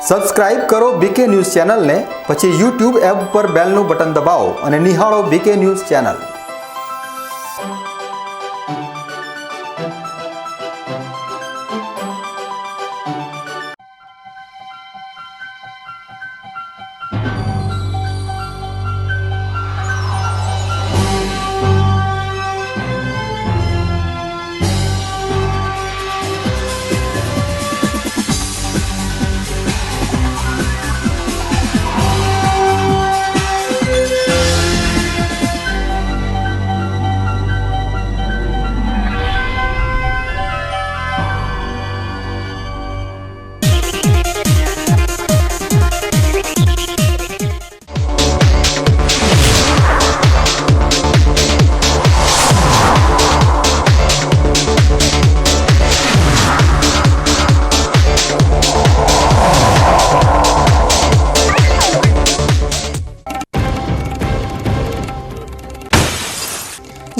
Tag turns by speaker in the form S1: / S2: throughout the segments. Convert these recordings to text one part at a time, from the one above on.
S1: Subscribe કરો બીકે news ચેનલને, પછી યુટ્યુબ એપ પર બેલનું બટન દબાવો અને નિહાળો બીકે ન્યૂઝ ચેનલ।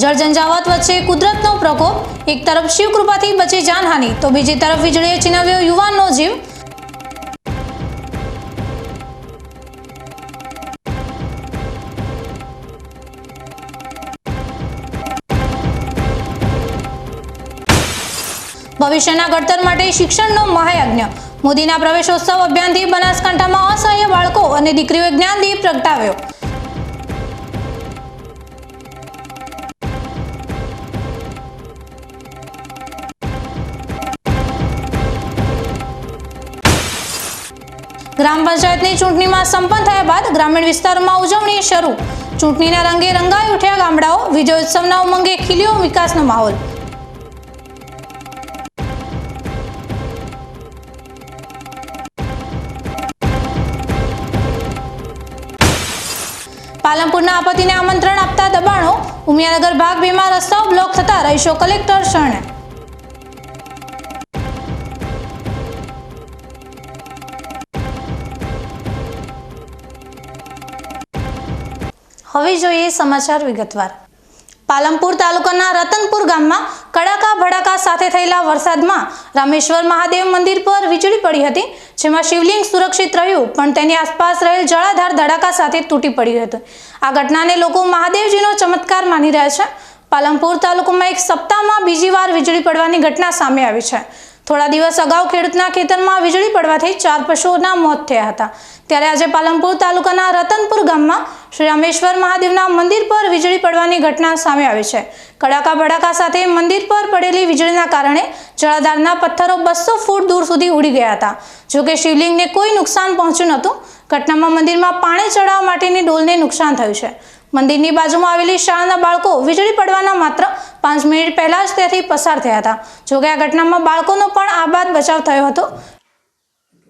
S2: જળ ઝંઝાવાત વચ્ચે કુદરતનો પ્રકોપ, એક તરફ શિવ કૃપાથી બચી જાનહાનિ તો બીજી તરફ વીજળીએ છીનવ્યો યુવાનનો જીવ। ભવિષ્યના ઘડતર માટે શિક્ષણનો મહાયજ્ઞ, મોદીના પ્રવેશોત્સવ અભિયાનથી બનાસકાંઠામાં અસહાય બાળકો અને દીકરીઓએ જ્ઞાનદીપ પ્રગટાવ્યો। ગ્રામ પંચાયતની ચૂંટણીમાં સંપન્ન થયા બાદ ગ્રામીણ વિસ્તારોમાં ઉજવણી શરૂ, ચૂંટણીના રંગે રંગાઈ ઉઠ્યા ગામડાઓ, વિજયોત્સવના ઉમંગે ખીલ્યો વિકાસનો માહોલ। પાલનપુરના આપત્તિને આમંત્રણ આપતા દબાણો, ઉમિયાનગર ભાગ 2 માં રસ્તાઓ બ્લોક થતા રહીશો કલેક્ટર શરણે। હવે જોઈએ સમાચાર વિગતવાર। પાલનપુર તાલુકાના રતનપુર ગામમાં કડાકા ભડાકા સાથે થયેલા વરસાદમાં રામેશ્વર મહાદેવ મંદિર પર વીજળી પડી હતી, જેમાં શિવલિંગ સુરક્ષિત રહ્યું પણ તેની આસપાસ રહેલ જળાધાર ધડાકા સાથે તૂટી પડ્યું હતું। આ ઘટનાને લોકો મહાદેવજીનો ચમત્કાર માની રહ્યા છે। પાલનપુર તાલુકામાં એક સપ્તાહમાં બીજી વાર વીજળી પડવાની ઘટના સામે આવી છે। થોડા દિવસ અગાઉ ખેડૂતના ખેતરમાં વીજળી પડવાથી 4 પશુઓના મોત થયા હતા, ત્યારે આજે પાલનપુર તાલુકાના રતનપુર ગામમાં શ્રી રામેશ્વર મહાદેવના મંદિર પર વીજળી પડવાની ઘટના સામે આવી છે। કડાકા ભડાકા સાથે મંદિર પર પડેલી વીજળીના કારણે જળાધારના પથ્થરો 200 ફૂટ દૂર સુધી ઉડી ગયા હતા, જોકે શિવલિંગને કોઈ નુકસાન પહોંચ્યું નહોતું। ઘટનામાં મંદિરમાં પાણી ચડાવવા માટેની ડોલને નુકસાન થયું છે। મંદિરની બાજુમાં આવેલી શાળાના બાળકો વીજળી પડવાના માત્ર 5 મિનિટ પહેલા જ ત્યાંથી પસાર થયા હતા, જોકે આ ઘટનામાં બાળકોનો પણ આબાદ બચાવ થયો હતો।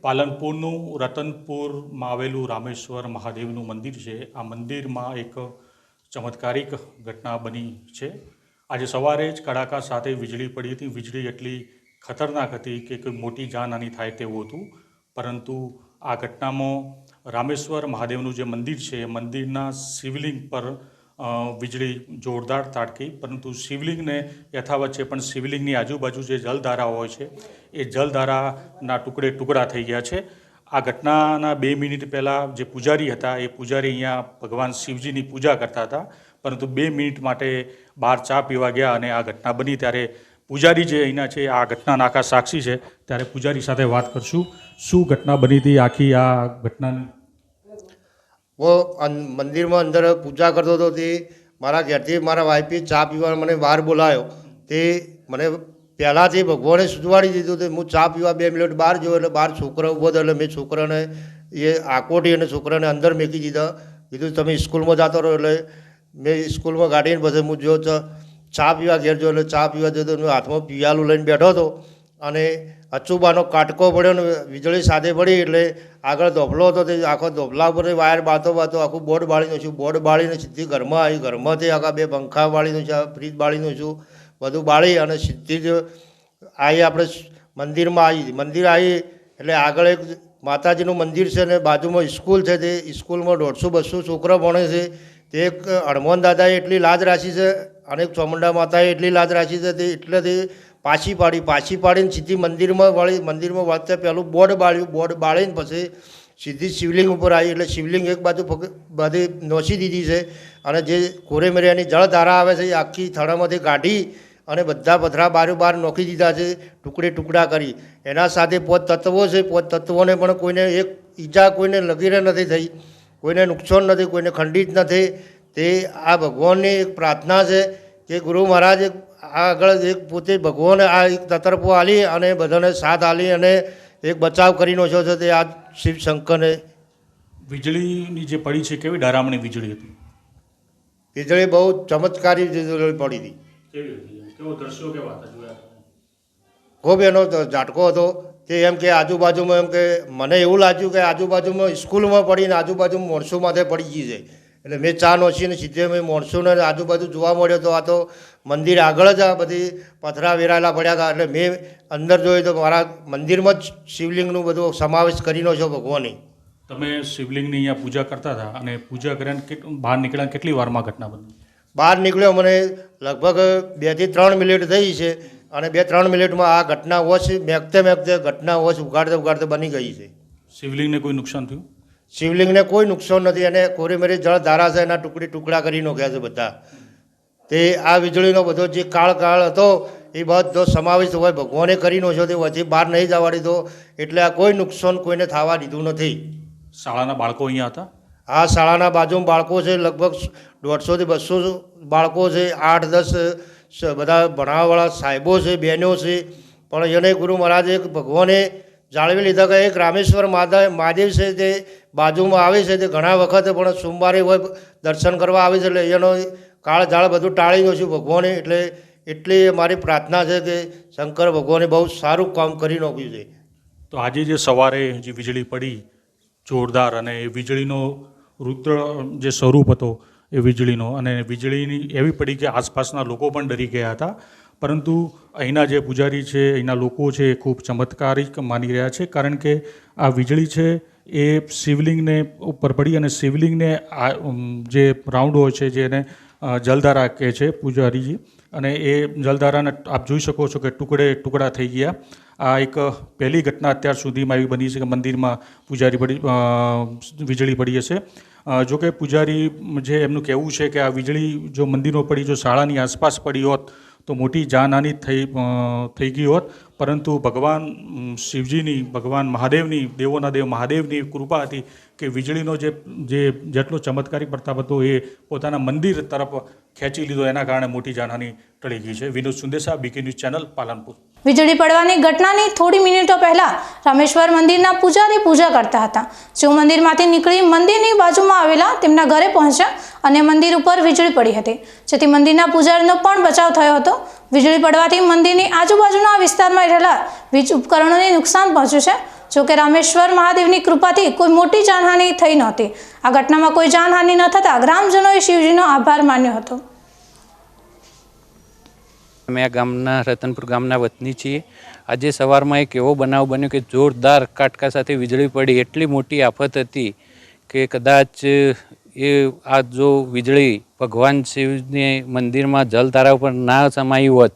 S3: પાલનપુરનું રતનપુરમાં આવેલું રામેશ્વર મહાદેવનું મંદિર છે। આ મંદિરમાં એક ચમત્કારિક ઘટના બની છે। આજે સવારે જ કડાકા સાથે વીજળી પડી હતી। વીજળી એટલી ખતરનાક હતી કે કોઈ મોટી જાનહાનિ થાય તેવું હતું, પરંતુ આ ઘટનામાં રામેશ્વર મહાદેવનું જે મંદિર છે એ મંદિરના શિવલિંગ પર વીજળી જોરદાર તાડકી, પરંતુ શિવલિંગને યથાવત છે, પણ શિવલિંગની આજુબાજુ જે જલધારાઓ હોય છે એ જલધારાના ટુકડા થઈ ગયા છે। આ ઘટનાના 2 મિનિટ પહેલાં જે પૂજારી હતા એ પૂજારી અહીંયા ભગવાન શિવજીની પૂજા કરતા હતા, પરંતુ 2 મિનિટ માટે બહાર ચા પીવા ગયા અને આ ઘટના બની। ત્યારે પૂજારી જે અહીંના છે આ ઘટનાના આખા સાક્ષી છે, ત્યારે પૂજારી સાથે વાત કરશું। શું ઘટના બની હતી આખી આ ઘટનાની?
S4: મંદિર में अंदर पूजा करते तो ते मारा घरथी मारा वाइफे चा पीवा मैंने बहार बोलायो ते मैंने पहला थी भगवाने सुजवाड़ी दीधुं तो हूँ चा पीवा 2 मिनिट बहार जो एटले बहार छोकरा ऊभो तो मैं छोकरा ने ये आकोटी अने छोकरा ने अंदर मेकी दीधा। कीधुं तमे स्कूल में जाता रहो एटले मैं स्कूल में गाड़ी ने पछी हूँ जो चा पीवा घेर जो एटले चा पीवा जो तो हाथ में पियालू लईने बैठो तो अने अचूबानो काटको पड्यो ने वीजળી સાથે પડી એટલે આગળ ધોબલો હતો તે આખો ધોબલા પર વાયર બાતો આખું બોર્ડ બાળી નાખ્યું। બોર્ડ બાળીને સીધી ઘરમાં આવી, ઘરમાંથી આખા 2 પંખા બાળી નાખ્યા, ફ્રીજ બાળી નાખ્યું, બધું બાળી અને સીધી જ આવી આપણે મંદિરમાં આવી। મંદિર આવી એટલે આગળ એક માતાજીનું મંદિર છે ને બાજુમાં સ્કૂલ છે, તે સ્કૂલમાં 150-200 છોકરા ભણે છે। તે એક હનુમાન દાદાએ એટલી લાજ રાખી છે અને ચામુંડા માતાએ એટલી લાજ રાખી છે, તે એટલેથી પાછી પાડીને સીધી મંદિરમાં વળતા પહેલું બોર્ડ બાળીને પછી સીધી શિવલિંગ ઉપર આવી. એટલે શિવલિંગ એક બાજુ બધી નોસી દીધી છે અને જે કોરેમેરિયાની જળધારા આવે છે એ આખી થડામાંથી કાઢી અને બધા પથરા બહાર નોખી દીધા છે, ટુકડા કરી. એના સાથે 5 તત્વો છે. 5 તત્વોને પણ કોઈને એક ઈજા કોઈને લગીરે નથી થઈ, કોઈને નુકસાન નથી, કોઈને ખંડિત નથી. તે આ ભગવાનની એક પ્રાર્થના છે કે ગુરુ મહારાજ આગળ એક પોતે ભગવાને આ એક તતરપો આલી અને બધાને સાથ આલી અને એક બચાવ કરી નાખ્યો છે. તે આ શિવ શંકરને
S3: વીજળીની જે પડી છે કેવી ડરામણી વીજળી હતી?
S4: વીજળી બહુ ચમત્કારી વીજળી પડી હતી.
S3: કેવી હતી? કેવો દ્રશ્યો કેવા હતા જોયા?
S4: ખૂબ એનો ઝાટકો હતો. તે એમ કે આજુબાજુમાં એમ કે મને એવું લાગ્યું કે આજુબાજુમાં સ્કૂલમાં પડીને આજુબાજુમાં માણસો માથે પડી ગઈ છે. એટલે મેં ચા નોસીને સીધે મેં માણસોને આજુબાજુ જોવા મળ્યો તો આ તો મંદિર આગળ જ આ બધી પથરા વેરાયેલા પડ્યા હતા. એટલે મેં અંદર જોયું તો મારા મંદિરમાં જ શિવલિંગનું બધું સમાવેશ કરીને છો ભગવાને.
S3: તમે શિવલિંગની અહીંયા પૂજા કરતા હતા અને પૂજા કરીને બહાર નીકળ્યા કેટલી વારમાં ઘટના બની?
S4: બહાર નીકળ્યો મને લગભગ 2 થી 3 મિનિટ થઈ છે અને 2-3 મિનિટમાં આ ઘટના મેકતે ઘટના ઉગાડતે બની ગઈ છે.
S3: શિવલિંગને કોઈ નુકસાન થયું?
S4: શિવલિંગને કોઈ નુકસાન નથી. એને કોરેમેરી જળ ધારા છે, એના ટુકડા કરી નાખ્યા છે બધા. તે આ વીજળીનો બધો જે કાળ હતો એ બધો સમાવેશ હોય ભગવાને કરી નાખ્યો. તે વચ્ચે બહાર નહીં જવા દીધો. એટલે આ કોઈ નુકસાન કોઈને થવા દીધું નથી.
S3: શાળાના બાળકો અહીંયા હતા?
S4: આ શાળાના બાજુમાં બાળકો છે, લગભગ 150 થી 200 બાળકો છે. 8-10 બધા ભણાવવાળા સાહેબો છે, બહેનો છે. પણ એને ગુરુ મહારાજે ભગવાને જાળવી લીધા કે એક રામેશ્વર મહાદેવ છે તે બાજુમાં આવે છે. તે ઘણા વખત પણ સોમવારે હોય દર્શન કરવા આવે છે. એટલે એનો કાળ ઝાળ બધું ટાળી ગયું છે ભગવાને. એટલી મારી પ્રાર્થના છે કે શંકર ભગવાને બહુ સારું કામ કરી નાખ્યું છે.
S3: તો આજે જે સવારે જે વીજળી પડી જોરદાર, અને એ વીજળીનો રુદ્ર જે સ્વરૂપ હતો એ વીજળીનો, અને વીજળીની એવી પડી કે આસપાસના લોકો પણ ડરી ગયા હતા. પરંતુ અહીંના જે પૂજારી છે, અહીંના લોકો છે એ ખૂબ ચમત્કારિક માની રહ્યા છે. કારણ કે આ વીજળી છે એ શિવલિંગને ઉપર પડી અને શિવલિંગને જે રાઉન્ડ હોય છે જેને જલધારા કહે છે પૂજારીજી, અને એ જલધારાને આપ જોઈ શકો છો કે ટુકડા થઈ ગયા. આ એક પહેલી ઘટના અત્યાર સુધીમાં એવી બની છે કે મંદિરમાં વીજળી પડી હશે. જોકે પૂજારી જે એમનું કહેવું છે કે આ વીજળી જો મંદિરમાં પડી, જો શાળાની આસપાસ પડી હોત તો મોટી જાનહાનિ થઈ ગઈ હોત. પરંતુ ભગવાન શિવજીની, ભગવાન મહાદેવની, દેવોના દેવ મહાદેવની કૃપા હતી કે વીજળીનો જેટલો ચમત્કારિક પ્રતાપ હતો એ પોતાના મંદિર તરફ ખેંચી લીધો. એના કારણે મોટી જાનહાનિ ટળી ગઈ છે. Vinod Sundesa, BK news channel, Palanpur.
S2: વીજળી પડવાની ઘટનાની થોડી મિનિટો પહેલા રામેશ્વર મંદિરના પૂજારી પૂજા કરતા હતા. જેઓ મંદિરમાંથી નીકળી મંદિરની બાજુમાં આવેલા તેમના ઘરે પહોંચ્યા અને મંદિર ઉપર વીજળી પડી હતી, જેથી મંદિરના પૂજારીનો પણ બચાવ થયો હતો. વીજળી પડવાથી મંદિરની આજુબાજુના વિસ્તારમાં રહેલા વીજ ઉપકરણોને નુકસાન પહોંચ્યું છે. જોકે રામેશ્વર મહાદેવની કૃપાથી કોઈ મોટી જાનહાનિ થઈ નહોતી. આ ઘટનામાં કોઈ જાનહાનિ ન થતાં ગ્રામજનોએ શિવજીનો આભાર માન્યો હતો.
S5: અમે આ ગામના રતનપુર ગામના વતની છીએ. આજે સવારમાં એક એવો બનાવ બન્યો કે જોરદાર કાટકા સાથે વીજળી પડી. એટલી મોટી આફત હતી કે કદાચ આ જો વીજળી ભગવાન શિવને મંદિરમાં જલધારા ઉપર ના સમાઈ હોત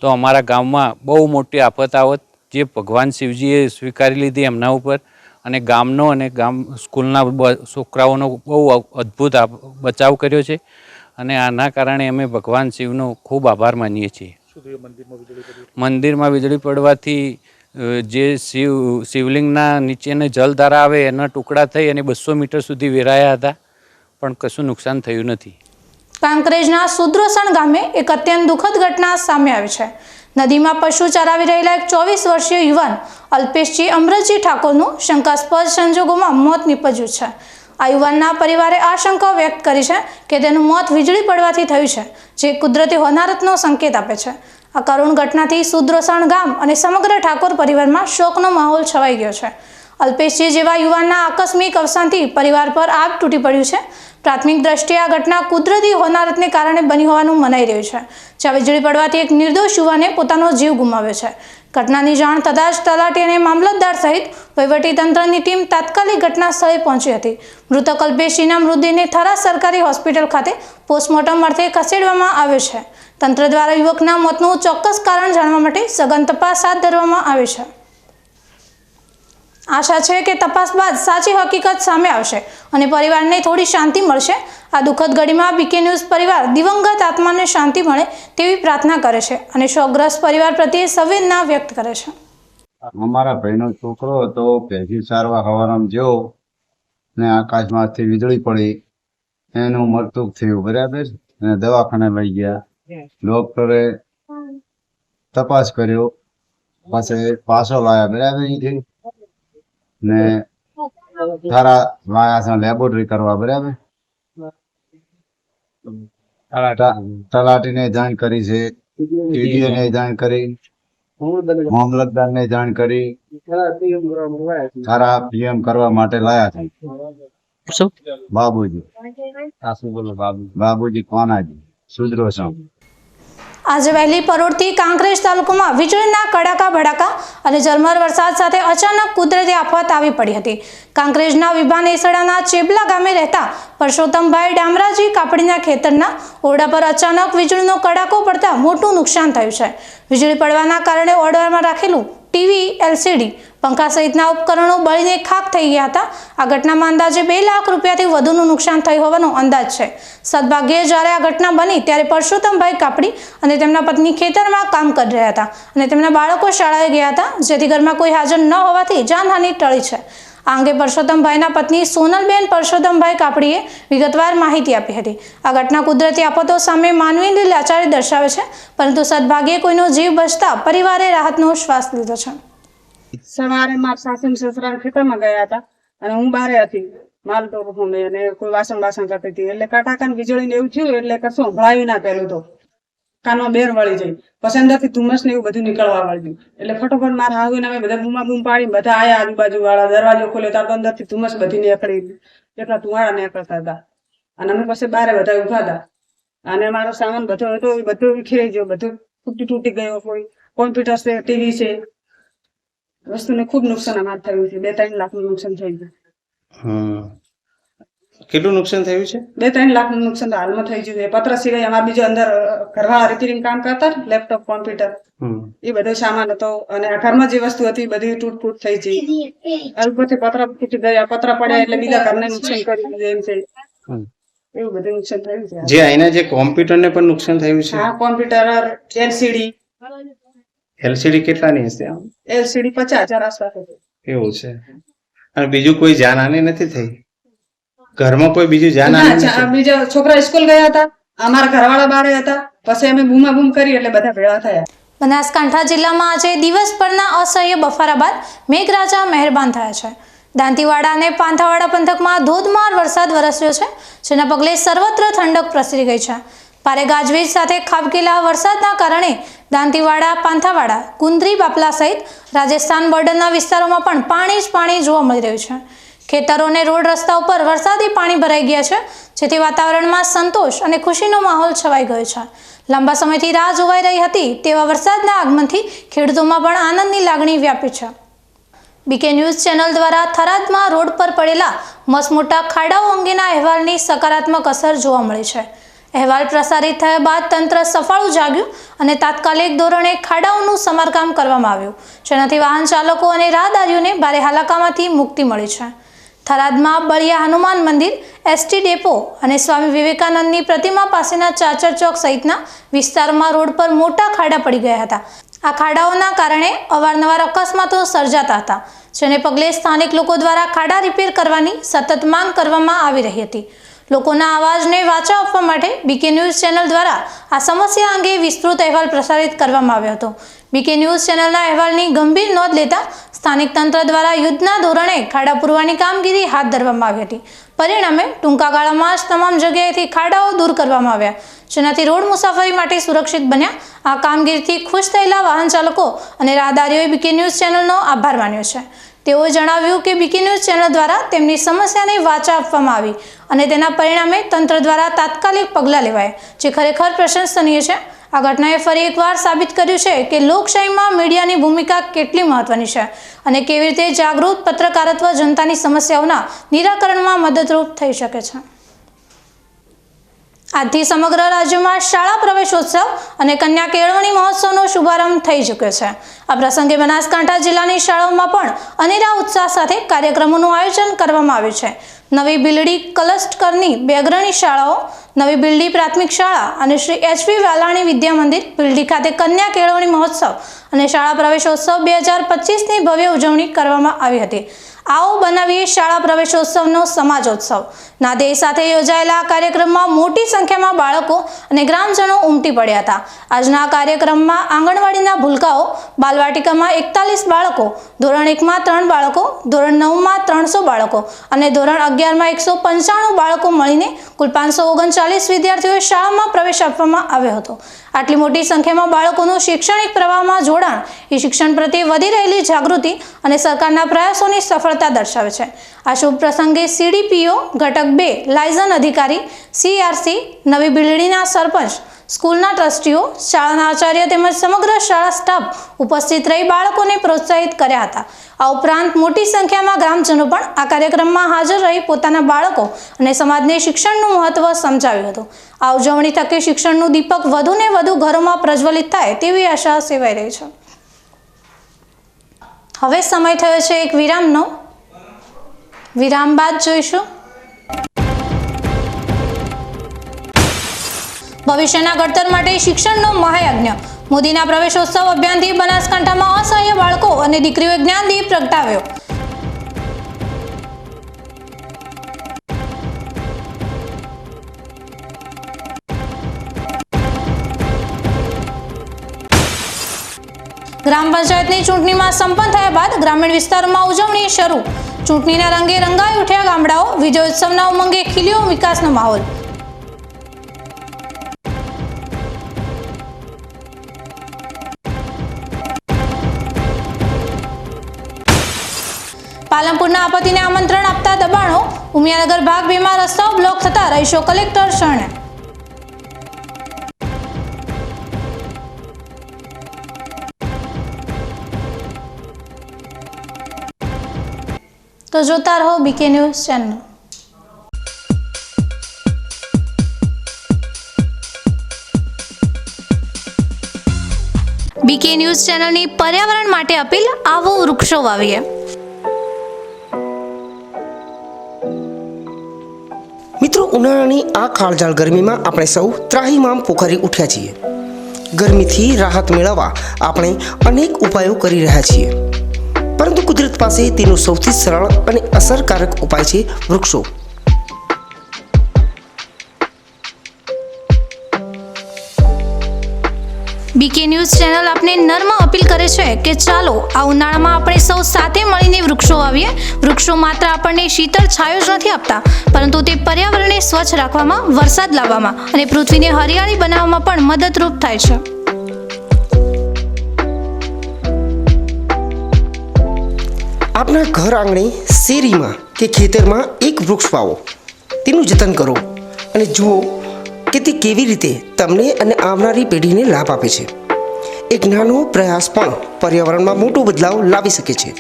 S5: તો અમારા ગામમાં બહુ મોટી આફત આવત, જે ભગવાન શિવજીએ સ્વીકારી લીધી એમના ઉપર. અને ગામનો અને સ્કૂલના છોકરાઓનો બહુ અદ્ભુત બચાવ કર્યો છે. અને આના કારણે અમે ભગવાન શિવનો ખૂબ આભાર માનીએ છીએ. મંદિરમાં વીજળી પડવાથી જે શિવલિંગના નીચેને જલધારા આવે એના ટુકડા થઈ અને 200 મીટર સુધી વેરાયા હતા, પણ કશું નુકસાન થયું નથી.
S2: કાંકરેજના સુદ્રોસણ ગામે એક અત્યંત દુઃખદ ઘટના સામે આવી છે. નદીમાં પશુ ચરાવી રહેલા એક 24 વર્ષીય યુવાન અલ્પેશજી અમરતજી ઠાકોરનું શંકાસ્પદ સંજોગોમાં મોત નીપજ્યું છે. આ યુવાનના પરિવારે આશંકા વ્યક્ત કરી છે કે તેનું મોત વીજળી પડવાથી થયું છે, જે કુદરતી હોનારતનો સંકેત આપે છે. આ કરુણ ઘટનાથી સુદ્રોસણ ગામ અને સમગ્ર ઠાકોર પરિવારમાં શોકનો માહોલ છવાઈ ગયો છે. અલ્પેશજી જેવા યુવાનના આકસ્મિક અવસાનથી પરિવાર પર આગ તૂટી પડ્યું છે. પ્રાથમિક દ્રષ્ટિએ આ ઘટના કુદરતી હોનારતને કારણે બની હોવાનું મનાઈ રહ્યું છે, જ્યાં વીજળી પડવાથી એક નિર્દોષ યુવાને પોતાનો જીવ ગુમાવ્યો છે. ઘટનાની જાણ થતાં જ તલાટી અને મામલતદાર સહિત વહીવટીતંત્રની ટીમ તાત્કાલિક ઘટના સ્થળે પહોંચી હતી. મૃતક અલ્પેશજીના મૃતદેહને થરા સરકારી હોસ્પિટલ ખાતે પોસ્ટમોર્ટમ અર્થે ખસેડવામાં આવ્યો છે, તંત્ર દ્વારા યુવકના મોતનું ચોક્કસ કારણ જાણવા માટે સઘન તપાસ હાથ ધરવામાં આવે છે. આશા છે કે તપાસ બાદ સાચી હકીકત સામે આવશે અને પરિવારને થોડી શાંતિ મળશે. આ દુઃખદ ઘડીમાં બીકે ન્યૂઝ પરિવાર દિવંગત આત્માને શાંતિ મળે તેવી પ્રાર્થના કરે છે અને શોકગ્રસ્ત પરિવાર પ્રત્યે સંવેદના વ્યક્ત કરે છે.
S6: અમારા ભાઈનો છોકરો હતો, ભેગી સારવા હવારામ જેવો ને આકાશમાંથી વીજળી પડી, એનું મૃત્યુ થયું. બરાબર, અને દવાખાને લઈ ગયા. ડોક્ટરે તપાસ કર્યો, પછી પાછો લાયા. બરાબર, અહીંથી ને તારા લાયા છે લેબોરેટરી કરવા. બરાબર, તલાટીને જાણ કરી છે, ટીડીઓને જાણ કરી, મામલતદારને જાણ કરી, સારા પીએમ કરવા માટે લાયા છે. બાબુજી બાબુજી કોનાજી સુધરો છો.
S2: આજે વહેલી પરોઢથી કાંકરેજ તાલુકામાં વીજળીના કડાકા ભડાકા અને ઝરમર વરસાદ સાથે અચાનક કુદરતી આફત આવી પડી હતી. કાંકરેજના વિભાન એસડાના ચેબલા ગામે રહેતા પરસોત્તમભાઈ ડામરાજી કાપડીના ખેતરના ઓરડા પર અચાનક વીજળીનો કડાકો પડતા મોટું નુકસાન થયું છે. વીજળી પડવાના કારણે ઓરડામાં રાખેલું ટીવી, એલસીડી, પંખા સહિતના ઉપકરણો બળીને ખાખ થઈ ગયા હતા. આ ઘટનામાં અંદાજે 2 લાખ રૂપિયાથી વધુનું નુકસાન થયું હોવાનો અંદાજ છે. સદભાગ્યે જ્યારે આ ઘટના બની ત્યારે પરસોત્તમભાઈ કાપડી અને તેમના પત્ની ખેતરમાં કામ કરી રહ્યા હતા અને તેમના બાળકો શાળાએ ગયા હતા, જેથી ઘરમાં કોઈ હાજર ન હોવાથી જાનહાનિ ટળી છે. આ અંગે પરસોત્તમભાઈના પત્ની સોનલબેન પરસોત્તમભાઈ કાપડીએ વિગતવાર માહિતી આપી હતી. આ ઘટના કુદરતી આફતો સામે માનવીની લાચારી દર્શાવે છે, પરંતુ સદભાગ્યે કોઈનો જીવ બચતા પરિવારે રાહતનો શ્વાસ લીધો છે.
S7: સવારે મારા સાસુ સસરા ખેતરમાં ગયા હતા અને હું બારે હતી માલ તો અને કોઈ વાસણ કરતી હતી. એટલે કટાકાને વીજળી એવું થયું એટલે કશું સંભળાયું ના. પેલું તો કાનમાં બેર વળી જાય, પછી અંદરથી ધુમ્મસ ને એવું બધું નીકળવા વાળ્યું. એટલે ફટોફટ મારા હાવીને અમે બધા બૂમ પાડી બધા આયા. આજુબાજુ વાળા દરવાજો ખોલ્યો તો અંદરથી ધુમ્મસ બધી નીકળી, એટલા ધુવાળા નીકળતા હતા. અને અમે પછી બારે બધા ઉભા હતા અને મારો સામાન બધો હતો એ બધો વિખેરાઈ ગયો, બધું તૂટી ગયો. કોઈ કોમ્પ્યુટર છે, ટીવી છે, વસ્તુને ખૂબ નુકસાન અમારે થયું છે. 2-3 લાખનું નુકસાન થઈ ગયું.
S8: કેટલું નુકસાન થયું છે?
S7: 2-3 લાખનું નુકસાન હાલમાં થઈ ગયું છે. પત્ર સિવાય અમારે બીજો અંદર ઘરવાળા રિપેરિંગ કામ કરતા, લેપટોપ, કોમ્પ્યુટર, એ બધો સામાન હતો અને આ ઘરમાં જે વસ્તુ હતી બધી તૂટ થઈ ગઈ. અલબત્ત પત્ર તૂટી ગયા, પત્ર પડ્યા એટલે બીજા ઘરને નુકસાન કર્યું એમ છે. એવું બધું નુકસાન થયું છે.
S8: જે અહીંના જે કોમ્પ્યુટર ને પણ નુકસાન થયું છે?
S7: હા, કોમ્પ્યુટર,
S8: એલસીડી કેટલાની હશે?
S7: એલસીડી 50,000 આસપાસ હતી.
S8: એવું છે. અને બીજું કોઈ જાનહાનિ નથી થઈ ઘરમાં? કોઈ બીજું જાનહાનિ?
S7: બીજા છોકરા સ્કૂલ ગયા હતા, અમારા ઘરવાળા બારે હતા, પછી અમે બૂમ કરી એટલે બધા ભેળા થયા.
S2: બનાસકાંઠા જિલ્લામાં આજે દિવસભરના અસહ્ય બફારા બાદ મેઘરાજા મહેરબાન થયા છે. દાંતીવાડા અને પાંથાવાડા પંથકમાં ધોધમાર વરસાદ વરસ્યો છે, જેના પગલે સર્વત્ર ઠંડક પ્રસરી ગઈ છે. ભારે ગાજવીજ સાથે ખાબકેલા વરસાદના કારણે દાંતીવાડા, પાંથાવાડા, કુંદરી, બાપલા સહિત રાજસ્થાન બોર્ડરના વિસ્તારોમાં પણ પાણી જ પાણી જોવા મળી રહ્યું છે. ખેતરો અને રોડ રસ્તા ઉપર વરસાદી પાણી ભરાઈ ગયા છે, જેથી વાતાવરણમાં સંતોષ અને ખુશીનો માહોલ છવાઈ ગયો છે. લાંબા સમયથી રાહ જોવાઈ રહી હતી તેવા વરસાદના આગમનથી ખેડૂતોમાં પણ આનંદની લાગણી વ્યાપી છે. બીકે ન્યૂઝ ચેનલ દ્વારા થરાદમાં રોડ પર પડેલા મસમોટા ખાડાઓ અંગેના અહેવાલની સકારાત્મક અસર જોવા મળી છે. અહેવાલ પ્રસારિત થયા બાદ તંત્ર સફાળું જાગ્યું અને તાત્કાલિક ધોરણે ખાડાઓનું સમારકામ કરવામાં આવ્યું, જેનાથી વાહન ચાલકો અને રાહદારીઓને ભારે હાલાકામાંથી મુક્તિ મળી છે. થરાદમાં બળિયા હનુમાન મંદિર, એસટી ડેપો અને સ્વામી વિવેકાનંદની પ્રતિમા પાસેના ચાચર ચોક સહિતના વિસ્તારમાં રોડ પર મોટા ખાડા પડી ગયા હતા. આ ખાડાઓના કારણે અવારનવાર અકસ્માતો સર્જાતા હતા, જેને પગલે સ્થાનિક લોકો દ્વારા ખાડા રિપેર કરવાની સતત માંગ કરવામાં આવી રહી હતી. લોકોના અવાજને વાચા આપવા માટે બીકે ન્યૂઝ ચેનલ દ્વારા આ સમસ્યા અંગે વિસ્તૃત અહેવાલ પ્રસારિત કરવામાં આવ્યો હતો. બીકે ન્યૂઝ ચેનલના અહેવાલની ગંભીર નોંધ લેતા સ્થાનિક તંત્ર દ્વારા યુદ્ધના ધોરણે ખાડા પૂરવાની કામગીરી હાથ ધરવામાં આવી હતી. પરિણામે ટૂંકા ગાળામાં જ તમામ જગ્યાએથી ખાડાઓ દૂર કરવામાં આવ્યા, જેનાથી રોડ મુસાફરી માટે સુરક્ષિત બન્યા. આ કામગીરીથી ખુશ થયેલા વાહન ચાલકો અને રાહદારીઓએ બીકે ન્યૂઝ ચેનલનો આભાર માન્યો છે. તેઓએ જણાવ્યું કે બીકે ન્યૂઝ ચેનલ દ્વારા તેમની સમસ્યાને વાચા આપવામાં આવી અને તેના પરિણામે તંત્ર દ્વારા તાત્કાલિક પગલાં લેવાયા, જે ખરેખર પ્રશંસનીય છે. આ ઘટનાએ ફરી એકવાર સાબિત કર્યું છે કે લોકશાહીમાં મીડિયાની ભૂમિકા કેટલી મહત્વની છે અને કેવી રીતે જાગૃત પત્રકારત્વ જનતાની સમસ્યાઓના નિરાકરણમાં મદદરૂપ થઈ શકે છે. આજથી સમગ્ર રાજ્યમાં શાળા પ્રવેશોત્સવ અને કન્યા કેળવણી મહોત્સવનો શુભારંભ થઈ ચૂક્યો છે. આ પ્રસંગે બનાસકાંઠા જિલ્લાની શાળાઓમાં પણ અનેરા ઉત્સાહ સાથે કાર્યક્રમોનું આયોજન કરવામાં આવ્યું છે. નવી બિલડી ક્લસ્ટરની 2 અગ્રણી શાળાઓ, નવી બિલડી પ્રાથમિક શાળા અને શ્રી એચ.પી. વાલાણી વિદ્યા મંદિર બિલડી ખાતે કન્યા કેળવણી મહોત્સવ અને શાળા પ્રવેશોત્સવ 2025ની ભવ્ય ઉજવણી કરવામાં આવી હતી. આવો બનાવીએ શાળા પ્રવેશોત્સવનો સમાજોત્સવ ના ધ્યેય સાથે યોજાયેલા આ કાર્યક્રમમાં મોટી સંખ્યામાં બાળકો અને ગ્રામજનો ઉમટી પડ્યા હતા. આજના કાર્યક્રમમાં આંગણવાડીના ભૂલકાઓ, બાલવાટિકામાં 41 બાળકો, ધોરણ 1માં 3 બાળકો, ધોરણ 9માં 300 બાળકો અને ધોરણ 11માં 195 બાળકો મળીને કુલ 539 વિદ્યાર્થીઓએ શાળામાં પ્રવેશ આપવામાં આવ્યો હતો. આટલી મોટી સંખ્યામાં બાળકોનું શૈક્ષણિક પ્રવાહમાં જોડાણ એ શિક્ષણ પ્રત્યે વધી રહેલી જાગૃતિ અને સરકારના પ્રયાસોની સફળતા દર્શાવે છે. આ શુભ પ્રસંગે CDPO ઘટક 2 લાયઝન અધિકારી, CRC, નવી બિલ્ડીના સરપંચ, સ્કૂલના ટ્રસ્ટીઓ, શાળાના આચાર્ય તેમજ સમગ્ર શાળા સ્ટાફ ઉપસ્થિત રહી બાળકોને પ્રોત્સાહિત કર્યા હતા. આ ઉપરાંત મોટી સંખ્યામાં ગ્રામજનો પણ આ કાર્યક્રમમાં હાજર રહી પોતાના બાળકો અને સમાજને શિક્ષણનું મહત્વ સમજાવ્યું હતું. આ ઉજવણી થકી શિક્ષણનું દીપક વધુને વધુ ઘરોમાં પ્રજ્વલિત થાય તેવી આશા સેવાઈ રહી છે. હવે સમય થયો છે એક વિરામનો. વિરામ બાદ જોઈશું ભવિષ્યના ઘડતર માટે શિક્ષણનો મહાયજ્ઞ. મોદીના પ્રવેશોત્સવ અભિયાનથી બનાસકાંઠામાં અસહાય બાળકો અને દીકરીઓએ જ્ઞાનદીપ પ્રગટાવ્યો. ગ્રામ પંચાયતની ચૂંટણીમાં સંપન્ન થયા બાદ ગ્રામીણ વિસ્તારોમાં ઉજવણી શરૂ. ચૂંટણીના રંગે રંગાઈ ઉઠ્યા ગામડાઓ. વિજયોત્સવના ઉમંગે ખીલ્યો વિકાસનો માહોલ. પાલનપુરના આપત્તિને આમંત્રણ આપતા દબાણો. ઉમિયાનગર ભાગ 2માં રસ્તાઓ બ્લોક થતા રહીશો કલેક્ટર શરણે. તો જોતા રહો BK news channel. BK news ચેનલની પર્યાવરણ માટે અપીલ. આવો વૃક્ષો વાવીએ.
S9: મિત્રો, ઉનાળાની આ કાળઝાળ ગરમીમાં આપણે સૌ ત્રાહિમામ પોખરી ઉઠ્યા છીએ. ગરમીથી રાહત મેળવવા આપણે અનેક ઉપાયો કરી રહ્યા છીએ, પરંતુ કુદરત પાસે તેનો સૌથી સરળ અને અસરકારક ઉપાય છે વૃક્ષો.
S2: BK ન્યૂઝ ચેનલ આપને નર્મ અપીલ કરે છે કે ચાલો આ ઉનાળામાં આપણે સૌ સાથે મળીને વૃક્ષો વાવીએ. વૃક્ષો માત્ર આપણને શીતળ છાયો જ નથી આપતા, પરંતુ તે પર્યાવરણને સ્વચ્છ રાખવામાં, વરસાદ લાવવામાં અને પૃથ્વીને હરિયાળી બનાવવામાં પણ મદદરૂપ થાય છે.
S9: આપના ઘર આંગણે, શેરીમાં કે ખેતરમાં એક વૃક્ષ વાવો. તેનું જતન કરો અને જુઓ કે તે કેવી રીતે તમને અને આવનારી પેઢીને લાભ આપે છે. એક નાનો પ્રયાસ પણ પર્યાવરણમાં મોટો બદલાવ લાવી શકે છે.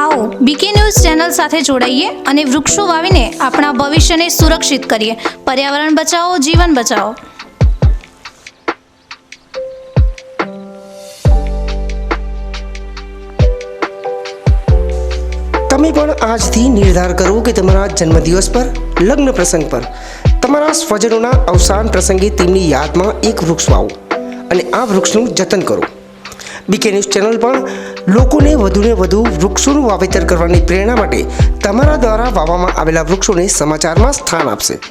S2: આવો BK ન્યૂઝ ચેનલ સાથે જોડાઈએ અને વૃક્ષો વાવીને આપણા ભવિષ્યને સુરક્ષિત કરીએ. પર્યાવરણ બચાવો, જીવન બચાવો.
S9: તમે પણ આજથી નિર્ધાર કરો કે તમારા જન્મદિવસ પર, લગ્ન પ્રસંગ પર, તમારા સ્વજનોના અવસાન પ્રસંગે તેમની યાદમાં એક વૃક્ષ વાવો અને આ વૃક્ષનું જતન કરો. BK ન્યૂઝ ચેનલ પણ લોકોને વધુને વધુ વૃક્ષોનું વાવેતર કરવાની પ્રેરણા માટે તમારા દ્વારા વાવવામાં આવેલા વૃક્ષોને સમાચારમાં સ્થાન આપશે.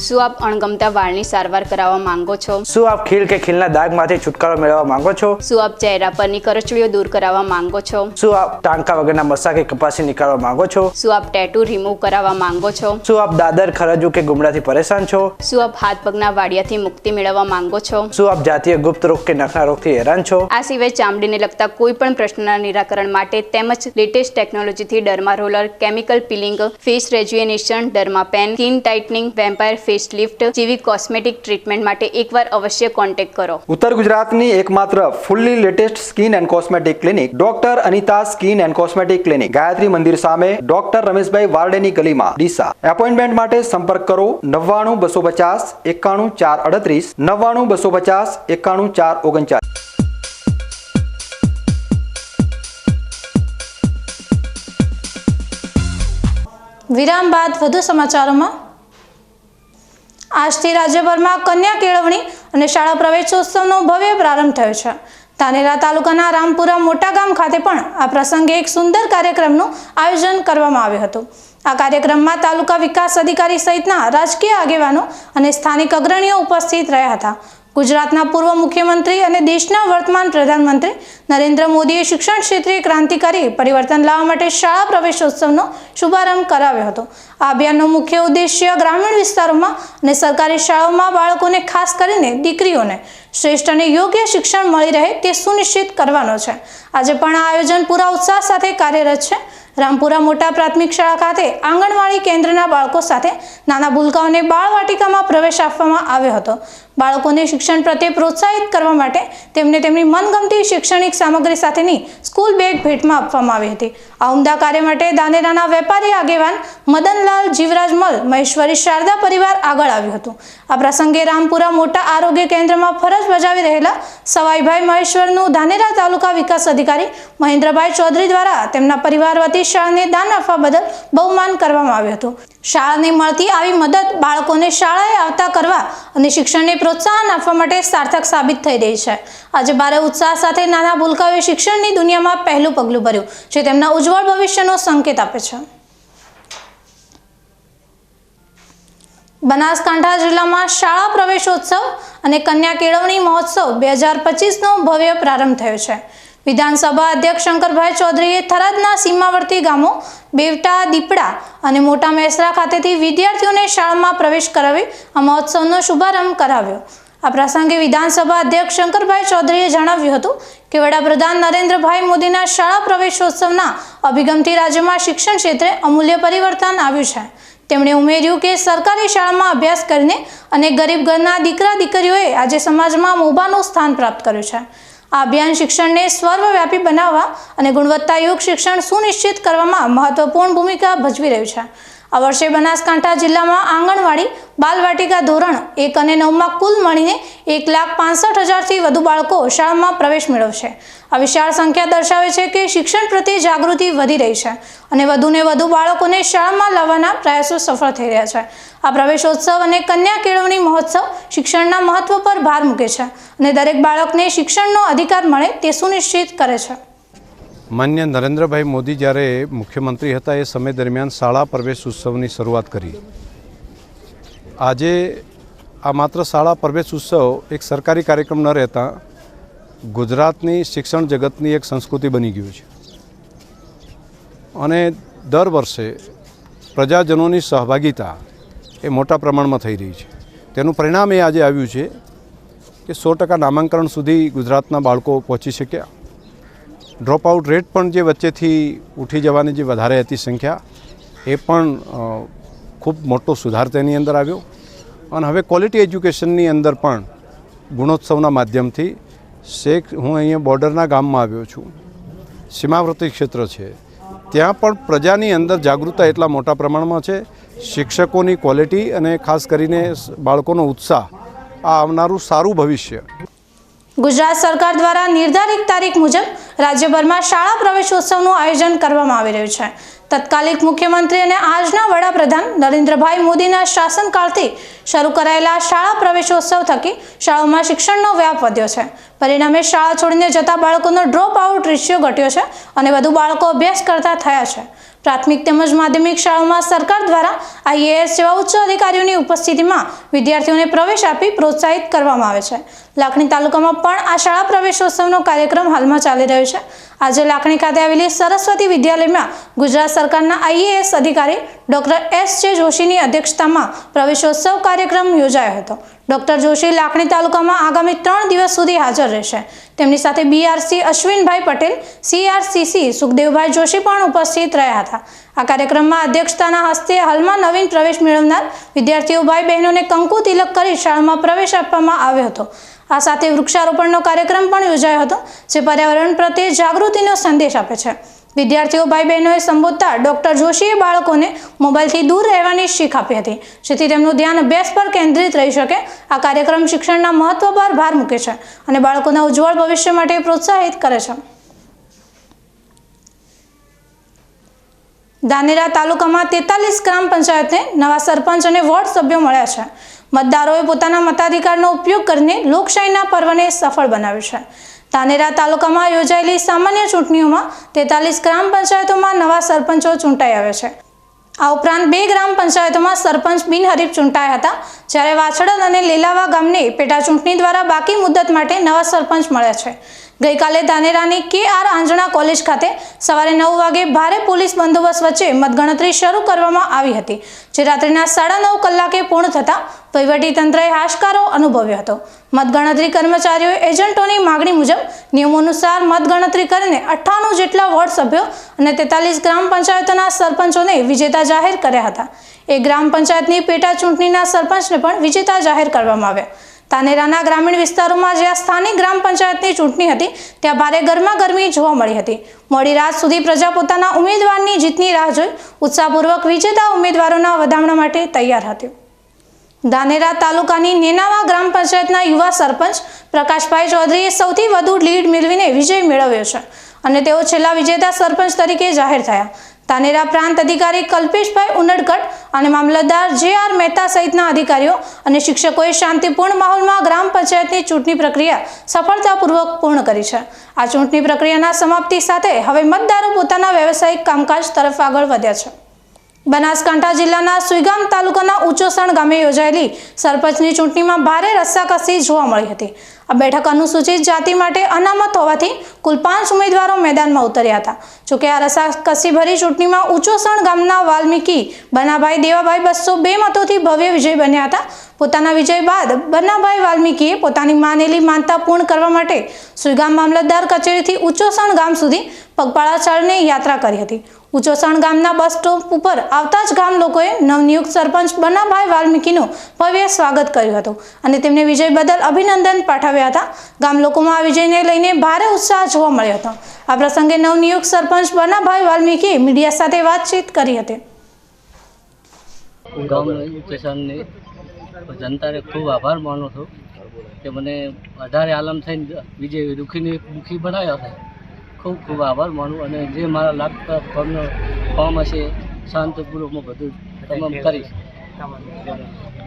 S10: શું આપ અણગમતા વાળની સારવાર કરાવવા માંગો છો?
S11: શું આપ ખીલ કે ખીલના દાગમાંથી છુટકારો મેળવવા માંગો છો?
S10: શું આપ ચહેરા પરની કરચલીઓ દૂર કરાવવા માંગો છો?
S11: શું આપ ટાંકા વગરના મસા કે કપાસી નીકાળવા માંગો છો?
S10: શું આપ ટેટુ રિમૂવ કરાવવા માંગો છો?
S11: શું આપ દાદર, ખરજુ કે ગુમડાથી પરેશાન છો?
S10: શું આપ હાથ પગના વાડિયાથી મુક્તિ મેળવવા માંગો છો?
S11: શું આપ જાતીય ગુપ્ત રોગ કે નખના રોગથી હેરાન છો?
S10: આ સિવાય ચામડીને લગતા કોઈ પણ પ્રશ્નના નિરાકરણ માટે તેમજ લેટેસ્ટ ટેકનોલોજીથી derma roller, chemical peeling, face rejuvenation, derma pen, skin tightening, vampire face facelift જેવી કોસ્મેટિક ટ્રીટમેન્ટ માટે એકવાર અવશ્ય કોન્ટેક્ટ કરો.
S1: ઉત્તર ગુજરાતની એકમાત્ર fully latest skin and cosmetic clinic doctor Anita skin and cosmetic clinic, Gayatri Mandir સામે, ડોક્ટર રમેશભાઈ વારડેની ગલીમાં, ડીસા. એપોઇન્ટમેન્ટ માટે સંપર્ક કરો 99 250 91 438 99 250 91 439.
S2: વિરામ બાદ વધુ સમાચારોમાં. આજથી રાજ્યભરમાં કન્યા કેળવણી અને શાળા પ્રવેશોત્સવનો ભવ્ય પ્રારંભ થયો છે. ધાનેરા તાલુકાના રામપુરા મોટા ગામ ખાતે પણ આ પ્રસંગે એક સુંદર કાર્યક્રમનું આયોજન કરવામાં આવ્યું હતું. આ કાર્યક્રમમાં તાલુકા વિકાસ અધિકારી સહિતના રાજકીય આગેવાનો અને સ્થાનિક અગ્રણીઓ ઉપસ્થિત રહ્યા હતા. ગુજરાતના પૂર્વ મુખ્યમંત્રી અને દેશના વર્તમાન પ્રધાનમંત્રી નરેન્દ્ર મોદીએ શિક્ષણ ક્ષેત્રે ક્રાંતિકારી પરિવર્તન લાવવા માટે શાળા પ્રવેશોત્સવનો શુભારંભ કરાવ્યો હતો. આ અભિયાનનો મુખ્ય ઉદ્દેશ્ય ગ્રામીણ વિસ્તારોમાં અને સરકારી શાળાઓમાં બાળકોને, ખાસ કરીને દીકરીઓને શ્રેષ્ઠ અને યોગ્ય શિક્ષણ મળી રહે તે સુનિશ્ચિત કરવાનો છે. આજે પણ આ આયોજન પૂરા ઉત્સાહ સાથે કાર્યરત છે. રામપુરા મોટા પ્રાથમિક શાળા ખાતે આંગણવાડી કેન્દ્રના બાળકો સાથે નાના ભૂલકાઓને બાળવાટિકામાં પ્રવેશ આપવામાં આવ્યો હતો. બાળકોને શિક્ષણ પ્રત્યે પ્રોત્સાહિત કરવા માટે તેમને તેમની મનગમતી શૈક્ષણિક સામગ્રી સાથેની સ્કૂલ બેગ ભેટમાં આપવામાં આવી હતી. આ ઉમદા કાર્ય માટે ધાનેરાના વેપારી આગેવાન મદનલાલ જીવરાજમલ મહેશ્વરી શારદા પરિવાર આગળ આવ્યું હતું. આ પ્રસંગે રામપુરા મોટા આરોગ્ય કેન્દ્રમાં ફરજ બજાવી રહેલા સવાઈભાઈ મહેશ્વરનું ધાનેરા તાલુકા વિકાસ અધિકારી મહેન્દ્રભાઈ ચૌધરી દ્વારા તેમના પરિવાર વતી શાળાને દાન આપવા બદલ બહુમાન કરવામાં આવ્યું હતું. શાળાને મળતી આવી મદદ બાળકોને શાળાએ આવતા કરવા અને શિક્ષણને પ્રોત્સાહન આપવા માટે સાર્થક સાબિત થઈ રહી છે. આજે ભારે ઉત્સાહ સાથે નાના ભૂલકાઓએ શિક્ષણની દુનિયામાં પહેલું પગલું ભર્યું, જે તેમના ઉજ્જવળ ભવિષ્યનો સંકેત આપે છે. બનાસકાંઠા જિલ્લામાં શાળા પ્રવેશોત્સવ અને કન્યા કેળવણી મહોત્સવ 2025નો ભવ્ય પ્રારંભ થયો છે. વિધાનસભા અધ્યક્ષ શંકરભાઈ ચૌધરીએ થરાદના સીમાવર્તી ગામો બેવટા, દીપડા અને મોટા મેસરા ખાતેથી વિદ્યાર્થીઓને શાળામાં પ્રવેશ કરાવી આ મહોત્સવનો શુભારંભ કરાવ્યો. આ પ્રસંગે વિધાનસભા અધ્યક્ષ શંકરભાઈ ચૌધરીએ જણાવ્યું હતું કે વડાપ્રધાન નરેન્દ્રભાઈ મોદીના શાળા પ્રવેશોત્સવના અભિગમથી રાજ્યમાં શિક્ષણ ક્ષેત્રે અમૂલ્ય પરિવર્તન આવ્યું છે. તેમણે ઉમેર્યું કે સરકારી શાળામાં અભ્યાસ કરીને અને ગરીબ ઘરના દીકરા દીકરીઓએ આજે સમાજમાં મોભાનું સ્થાન પ્રાપ્ત કર્યું છે. આ અભિયાન શિક્ષણને સર્વવ્યાપી બનાવવા અને ગુણવત્તાયુક્ત શિક્ષણ સુનિશ્ચિત કરવામાં મહત્વપૂર્ણ ભૂમિકા ભજવી રહ્યું છે. આ વર્ષે બનાસકાંઠા જિલ્લામાં આંગણવાડી, બાલવાટિકા ધોરણ 1 અને 9માં કુલ મળીને 1,65,000થી વધુ બાળકો શાળામાં પ્રવેશ મેળવશે. આ વિશાળ સંખ્યા દર્શાવે છે કે શિક્ષણ પ્રત્યે જાગૃતિ વધી રહી છે અને વધુને વધુ બાળકોને શાળામાં લાવવાના પ્રયાસો સફળ થઈ રહ્યા છે. આ પ્રવેશોત્સવ અને કન્યા કેળવણી મહોત્સવ શિક્ષણના મહત્વ પર ભાર મૂકે છે અને દરેક બાળકને શિક્ષણનો અધિકાર મળે તે સુનિશ્ચિત કરે છે.
S12: માન્ય નરેન્દ્રભાઈ મોદી જ્યારે મુખ્યમંત્રી હતા એ સમય દરમિયાન શાળા પ્રવેશ ઉત્સવની શરૂઆત કરી. આજે આ માત્ર શાળા પ્રવેશ ઉત્સવ એક સરકારી કાર્યક્રમ ન રહેતા ગુજરાતની શિક્ષણ જગતની એક સંસ્કૃતિ બની ગયું છે અને દર વર્ષે પ્રજાજનોની સહભાગિતા એ મોટા પ્રમાણમાં થઈ રહી છે. તેનું પરિણામ એ આજે આવ્યું છે કે 100% નામાંકન સુધી ગુજરાતના બાળકો પહોંચી શક્યા. ડ્રોપ આઉટ રેટ પણ જે વચ્ચેથી ઉઠી જવાની જે વધારે હતી સંખ્યા એ પણ ખૂબ મોટો સુધાર તેની અંદર આવ્યો અને હવે ક્વોલિટી એજ્યુકેશનની અંદર પણ ગુણોત્સવના માધ્યમથી હું અહીંયા બોર્ડરના ગામમાં આવ્યો છું, સીમાવર્તી ક્ષેત્ર છે, ત્યાં પણ પ્રજાની અંદર જાગૃતતા એટલા મોટા પ્રમાણમાં છે. શિક્ષકોની ક્વોલિટી અને ખાસ કરીને બાળકોનો ઉત્સાહ આ આવનારું સારું ભવિષ્ય.
S2: ગુજરાત સરકાર દ્વારા નિર્ધારિત તારીખ મુજબ રાજ્યભરમાં શાળા પ્રવેશોત્સવનું આયોજન કરવામાં આવી રહ્યું છે. તત્કાલીન મુખ્યમંત્રી અને આજના વડાપ્રધાન નરેન્દ્રભાઈ મોદીના શાસનકાળથી શરૂ કરાયેલા શાળા પ્રવેશોત્સવ થકી શાળાઓમાં શિક્ષણનો વ્યાપ વધ્યો છે. પરિણામે શાળા છોડીને જતા બાળકોનો ડ્રોપ આઉટ રેશિયો ઘટ્યો છે અને વધુ બાળકો અભ્યાસ કરતા થયા છે. પ્રાથમિક તેમજ માધ્યમિક શાળાઓમાં સરકાર દ્વારા આઈએએસ જેવા ઉચ્ચ અધિકારીઓની ઉપસ્થિતિમાં વિદ્યાર્થીઓને પ્રવેશ આપી પ્રોત્સાહિત કરવામાં આવે છે. લાખણી તાલુકામાં પણ આ શાળા પ્રવેશોત્સવનો કાર્યક્રમ હાલમાં ચાલી રહ્યો છે. આજે લાખણી ખાતે આવેલી સરસ્વતી વિદ્યાલયમાં ગુજરાત સરકારના આઈએએસ અધિકારી ડોક્ટર એસ જે જોશીની અધ્યક્ષતામાં પ્રવેશોત્સવ કાર્યક્રમ યોજાયો હતો. ડોક્ટર જોશી લાખણી તાલુકામાં આગામી 3 દિવસ સુધી હાજર રહેશે. તેમની સાથે બીઆરસી અશ્વિનભાઈ પટેલ, સીઆરસીસી સુખદેવભાઈ જોશી પણ ઉપસ્થિત રહ્યા હતા. આ કાર્યક્રમમાં અધ્યક્ષતાના હસ્તે હાલમાં નવીન પ્રવેશ મેળવનાર વિદ્યાર્થીઓ ભાઈ બહેનોને કંકુ તિલક કરી શાળામાં પ્રવેશ આપવામાં આવ્યો હતો. આ સાથે વૃક્ષારોપણનો કાર્યક્રમ પણ યોજાયો હતો, જે પર્યાવરણ પ્રત્યે જાગૃતિનો સંદેશ આપે છે. વિદ્યાર્થીઓ ભાઈ બહેનોએ સંબોધતા ડોક્ટર જોશીએ બાળકોને મોબાઈલથી દૂર રહેવાની શીખ આપી હતી, જેથી તેમનું ધ્યાન અભ્યાસ પર કેન્દ્રિત રહી શકે. આ કાર્યક્રમ શિક્ષણના મહત્વ પર ભાર મૂકે છે અને બાળકોના ઉજ્જવળ ભવિષ્ય માટે પ્રોત્સાહિત કરે છે. ધાનેરા તાલુકામાં 43 ગ્રામ પંચાયતને નવા સરપંચ અને વોર્ડ સભ્યો મળ્યા છે. મતદારોએ પોતાના મતાધિકારનો ઉપયોગ કરીને લોકશાહીના પર્વને સફળ બનાવ્યું છે. ધાનેરા તાલુકામાં યોજાયેલી સામાન્ય ચૂંટણીઓમાં 43 ગ્રામ પંચાયતોમાં નવા સરપંચો ચૂંટાઈ આવ્યા છે. આ ઉપરાંત 2 ગ્રામ પંચાયતોમાં સરપંચ બિનહરીફ ચૂંટાયા હતા, જ્યારે વાછડદ અને લેલાવા ગામને પેટા ચૂંટણી દ્વારા બાકી મુદત માટે નવા સરપંચ મળ્યા છે. ગઈકાલે ધાનેરાની KR આંજણા કોલેજ ખાતે સવારે 9 વાગે ભારે પોલીસ બંદોબસ્ત વચ્ચે મતગણતરી શરૂ કરવામાં આવી હતી, જે રાત્રિના 9:30 કલાકે પૂર્ણ થતા વહીવટીતંત્રએ હાશકારો અનુભવ્યો હતો. મતગણતરી કર્મચારીઓએ એજન્ટોની માગણી મુજબ નિયમો અનુસાર મતગણતરી કરીને 98 જેટલા વોર્ડ સભ્યો અને 43 ગ્રામ પંચાયતોના સરપંચોને વિજેતા જાહેર કર્યા હતા. એક ગ્રામ પંચાયતની પેટા ચૂંટણીના સરપંચને પણ વિજેતા જાહેર કરવામાં આવ્યા. ધાનેરાના ગ્રામીણ વિસ્તારોમાં જ્યાં સ્થાનિક ગ્રામ પંચાયતની ચૂંટણી હતી, ત્યાં ભારે ગરમાગરમી જોવા મળી હતી. મોડી રાત સુધી પ્રજા પોતાના ઉમેદવારની જીતની રાહ જોઈ ઉત્સાહપૂર્વક વિજેતા ઉમેદવારોના વધામણા માટે તૈયાર હતી. ધાનેરા તાલુકાની નેનાવા ગ્રામ પંચાયતના યુવા સરપંચ પ્રકાશભાઈ ચૌધરીએ સૌથી વધુ લીડ મેળવીને વિજય મેળવ્યો છે અને તેઓ છેલ્લા વિજેતા સરપંચ તરીકે જાહેર થયા. ધાનેરા પ્રાંત અધિકારી કલ્પેશભાઈ ઉનડકટ અને મામલતદાર JR મહેતા સહિતના અધિકારીઓ અને શિક્ષકોએ શાંતિપૂર્ણ માહોલમાં ગ્રામ પંચાયતની ચૂંટણી પ્રક્રિયા સફળતાપૂર્વક પૂર્ણ કરી છે. આ ચૂંટણી પ્રક્રિયાના સમાપ્તિ સાથે હવે મતદારો પોતાના વ્યવસાયિક કામકાજ તરફ આગળ વધ્યા છે. બનાસકાંઠા જિલ્લાના સુઈગામ તાલુકાના ઉચોસણ ગામે યોજાયેલી સરપંચની ચૂંટણીમાં ભારે રસ્સાકસી જોવા મળી હતી. આ બેઠક અનુસૂચિત જાતિ માટે અનામત હોવાથી કુલ 5 ઉમેદવારો મેદાનમાં ઉતર્યા હતા. જોકે આ રસ્સાકસી ભરી ચૂંટણીમાં ઉચોસણ ગામના વાલ્મીકી બનાભાઈ દેવાભાઈ 202 મતોથી ભવ્ય વિજય બન્યા હતા. પોતાના વિજય બાદ બનાભાઈ વાલ્મીકીએ પોતાની માનેલી માનતા પૂર્ણ કરવા માટે સુઈગામ મામલતદાર કચેરીથી ઉચોસણ ગામ સુધી પગપાળા ચાલીને યાત્રા કરી હતી. ઉચોસણ ગામના બસ સ્ટોપ ઉપર આવતા જ ગામ લોકોએ નવનિયુક્ત સરપંચ બનાભાઈ વાલ્મીકીનું ભવ્ય સ્વાગત કર્યું હતું અને તેમને વિજય બદલ અભિનંદન પાઠવ્યા હતા. ગામ લોકોમાં આ વિજયને લઈને ભારે ઉત્સાહ જોવા મળ્યો હતો. આ પ્રસંગે નવનિયુક્ત સરપંચ બનાભાઈ વાલ્મીકીએ મીડિયા સાથે વાતચીત કરી હતી.
S13: જનતાને ખૂબ આભાર માનું છું કે મને 18 આલમ થઈને વિજય દુઃખી બનાવ્યો છે. ખૂબ ખૂબ આભાર માનું અને જે મારા લાગતા કામ હશે શાંતિપૂર્વકમાં બધું તમામ કરીશ.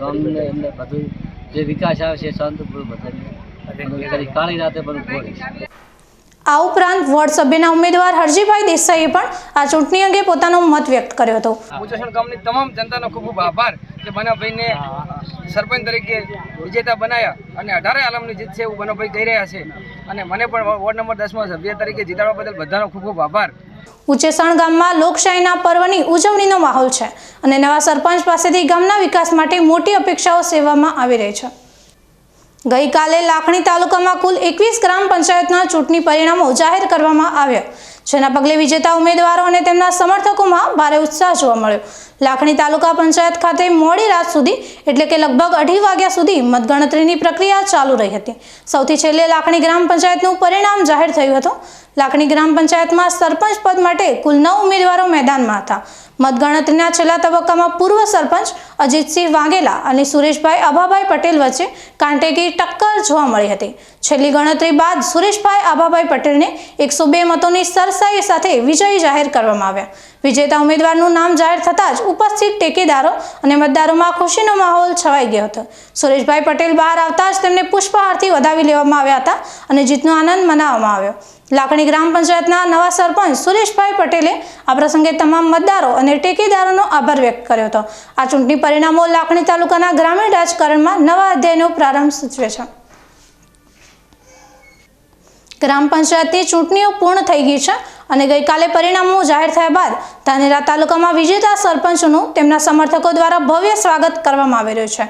S13: ગામને અંદર બધું જે વિકાસ આવશે શાંતિપૂર્વક બધું કરી કાળી રાતે પણ બોલીશ.
S2: આ ઉપરાંત વોર્ડ સભ્યના ઉમેદવાર હરજીભાઈ દેસાઈએ પણ આ ચૂંટણી અંગે પોતાનો મત વ્યક્ત કર્યો હતો.
S14: ઉચોસણ ગામની તમામ જનતાનો ખૂબ ખૂબ આભાર કે બનાભાઈને સરપંચ તરીકે વિજેતા બનાવ્યા અને 18 આલમની જીત છે એવું બનાભાઈ કહી રહ્યા છે અને મને પણ વોર્ડ નંબર 10માં સભ્ય તરીકે જીતાડવા બદલ બધાનો ખૂબ ખૂબ આભાર.
S2: ઉચેસણ ગામમાં લોકશાહીના પર્વની ઉજવણીનો માહોલ છે અને નવા સરપંચ પાસેથી ગામના વિકાસ માટે મોટી અપેક્ષાઓ સેવવામાં આવી રહી છે. ગઈકાલે લાખણી તાલુકામાં કુલ 21 ગ્રામ પંચાયતના ચૂંટણી પરિણામો જાહેર કરવામાં આવ્યા, જેના પગલે વિજેતા ઉમેદવારો અને તેમના સમર્થકોમાં ભારે ઉત્સાહ જોવા મળ્યો. લાખણી તાલુકા પંચાયત ખાતે મોડી રાત સુધી એટલે કે લગભગ 2:30 વાગ્યા સુધી મતગણતરીની પ્રક્રિયા ચાલુ રહી હતી. સૌથી છેલ્લે લાખણી ગ્રામ પંચાયતનું પરિણામ જાહેર થયું હતું. લાખણી ગ્રામ પંચાયતમાં સરપંચ પદ માટે કુલ 9 ઉમેદવારો મેદાનમાં હતા. મતગણતરીના છેલ્લા તબક્કામાં પૂર્વ સરપંચ અજીતસિંહ વાઘેલા અને સુરેશભાઈ આભાભાઈ પટેલ વચ્ચે કાંટેકી ટક્કર જોવા મળી હતી. છેલ્લી ગણતરી બાદ સુરેશભાઈ આભાભાઈ પટેલને 102 મતોની સરસાઈ સાથે વિજયી જાહેર કરવામાં આવ્યા. વિજેતા ઉમેદવારનું નામ જાહેર થતાં જ ઉપસ્થિત ટેકેદારો અને મતદારોમાં ખુશીનો માહોલ છવાઈ ગયો હતો. સુરેશભાઈ પટેલ બહાર આવતા જ તેમને પુષ્પહારથી વધાવી લેવામાં આવ્યા હતા અને જીતનો આનંદ મનાવવામાં આવ્યો. લાખણી ગ્રામ પંચાયતના નવા સરપંચ સુરેશભાઈ પટેલે આ પ્રસંગે તમામ મતદારો અને ટેકેદારોનો આભાર વ્યક્ત કર્યો હતો. આ ચૂંટણી પરિણામો લાખણી તાલુકાના ગ્રામીણ રાજકારણમાં નવા અધ્યાયનો પ્રારંભ સૂચવે છે. ગ્રામ પંચાયતની ચૂંટણીઓ પૂર્ણ થઈ ગઈ છે અને ગઈકાલે પરિણામો જાહેર થયા બાદ ધાનેરા તાલુકામાં વિજેતા સરપંચોનું તેમના સમર્થકો દ્વારા ભવ્ય સ્વાગત કરવામાં આવી રહ્યું છે.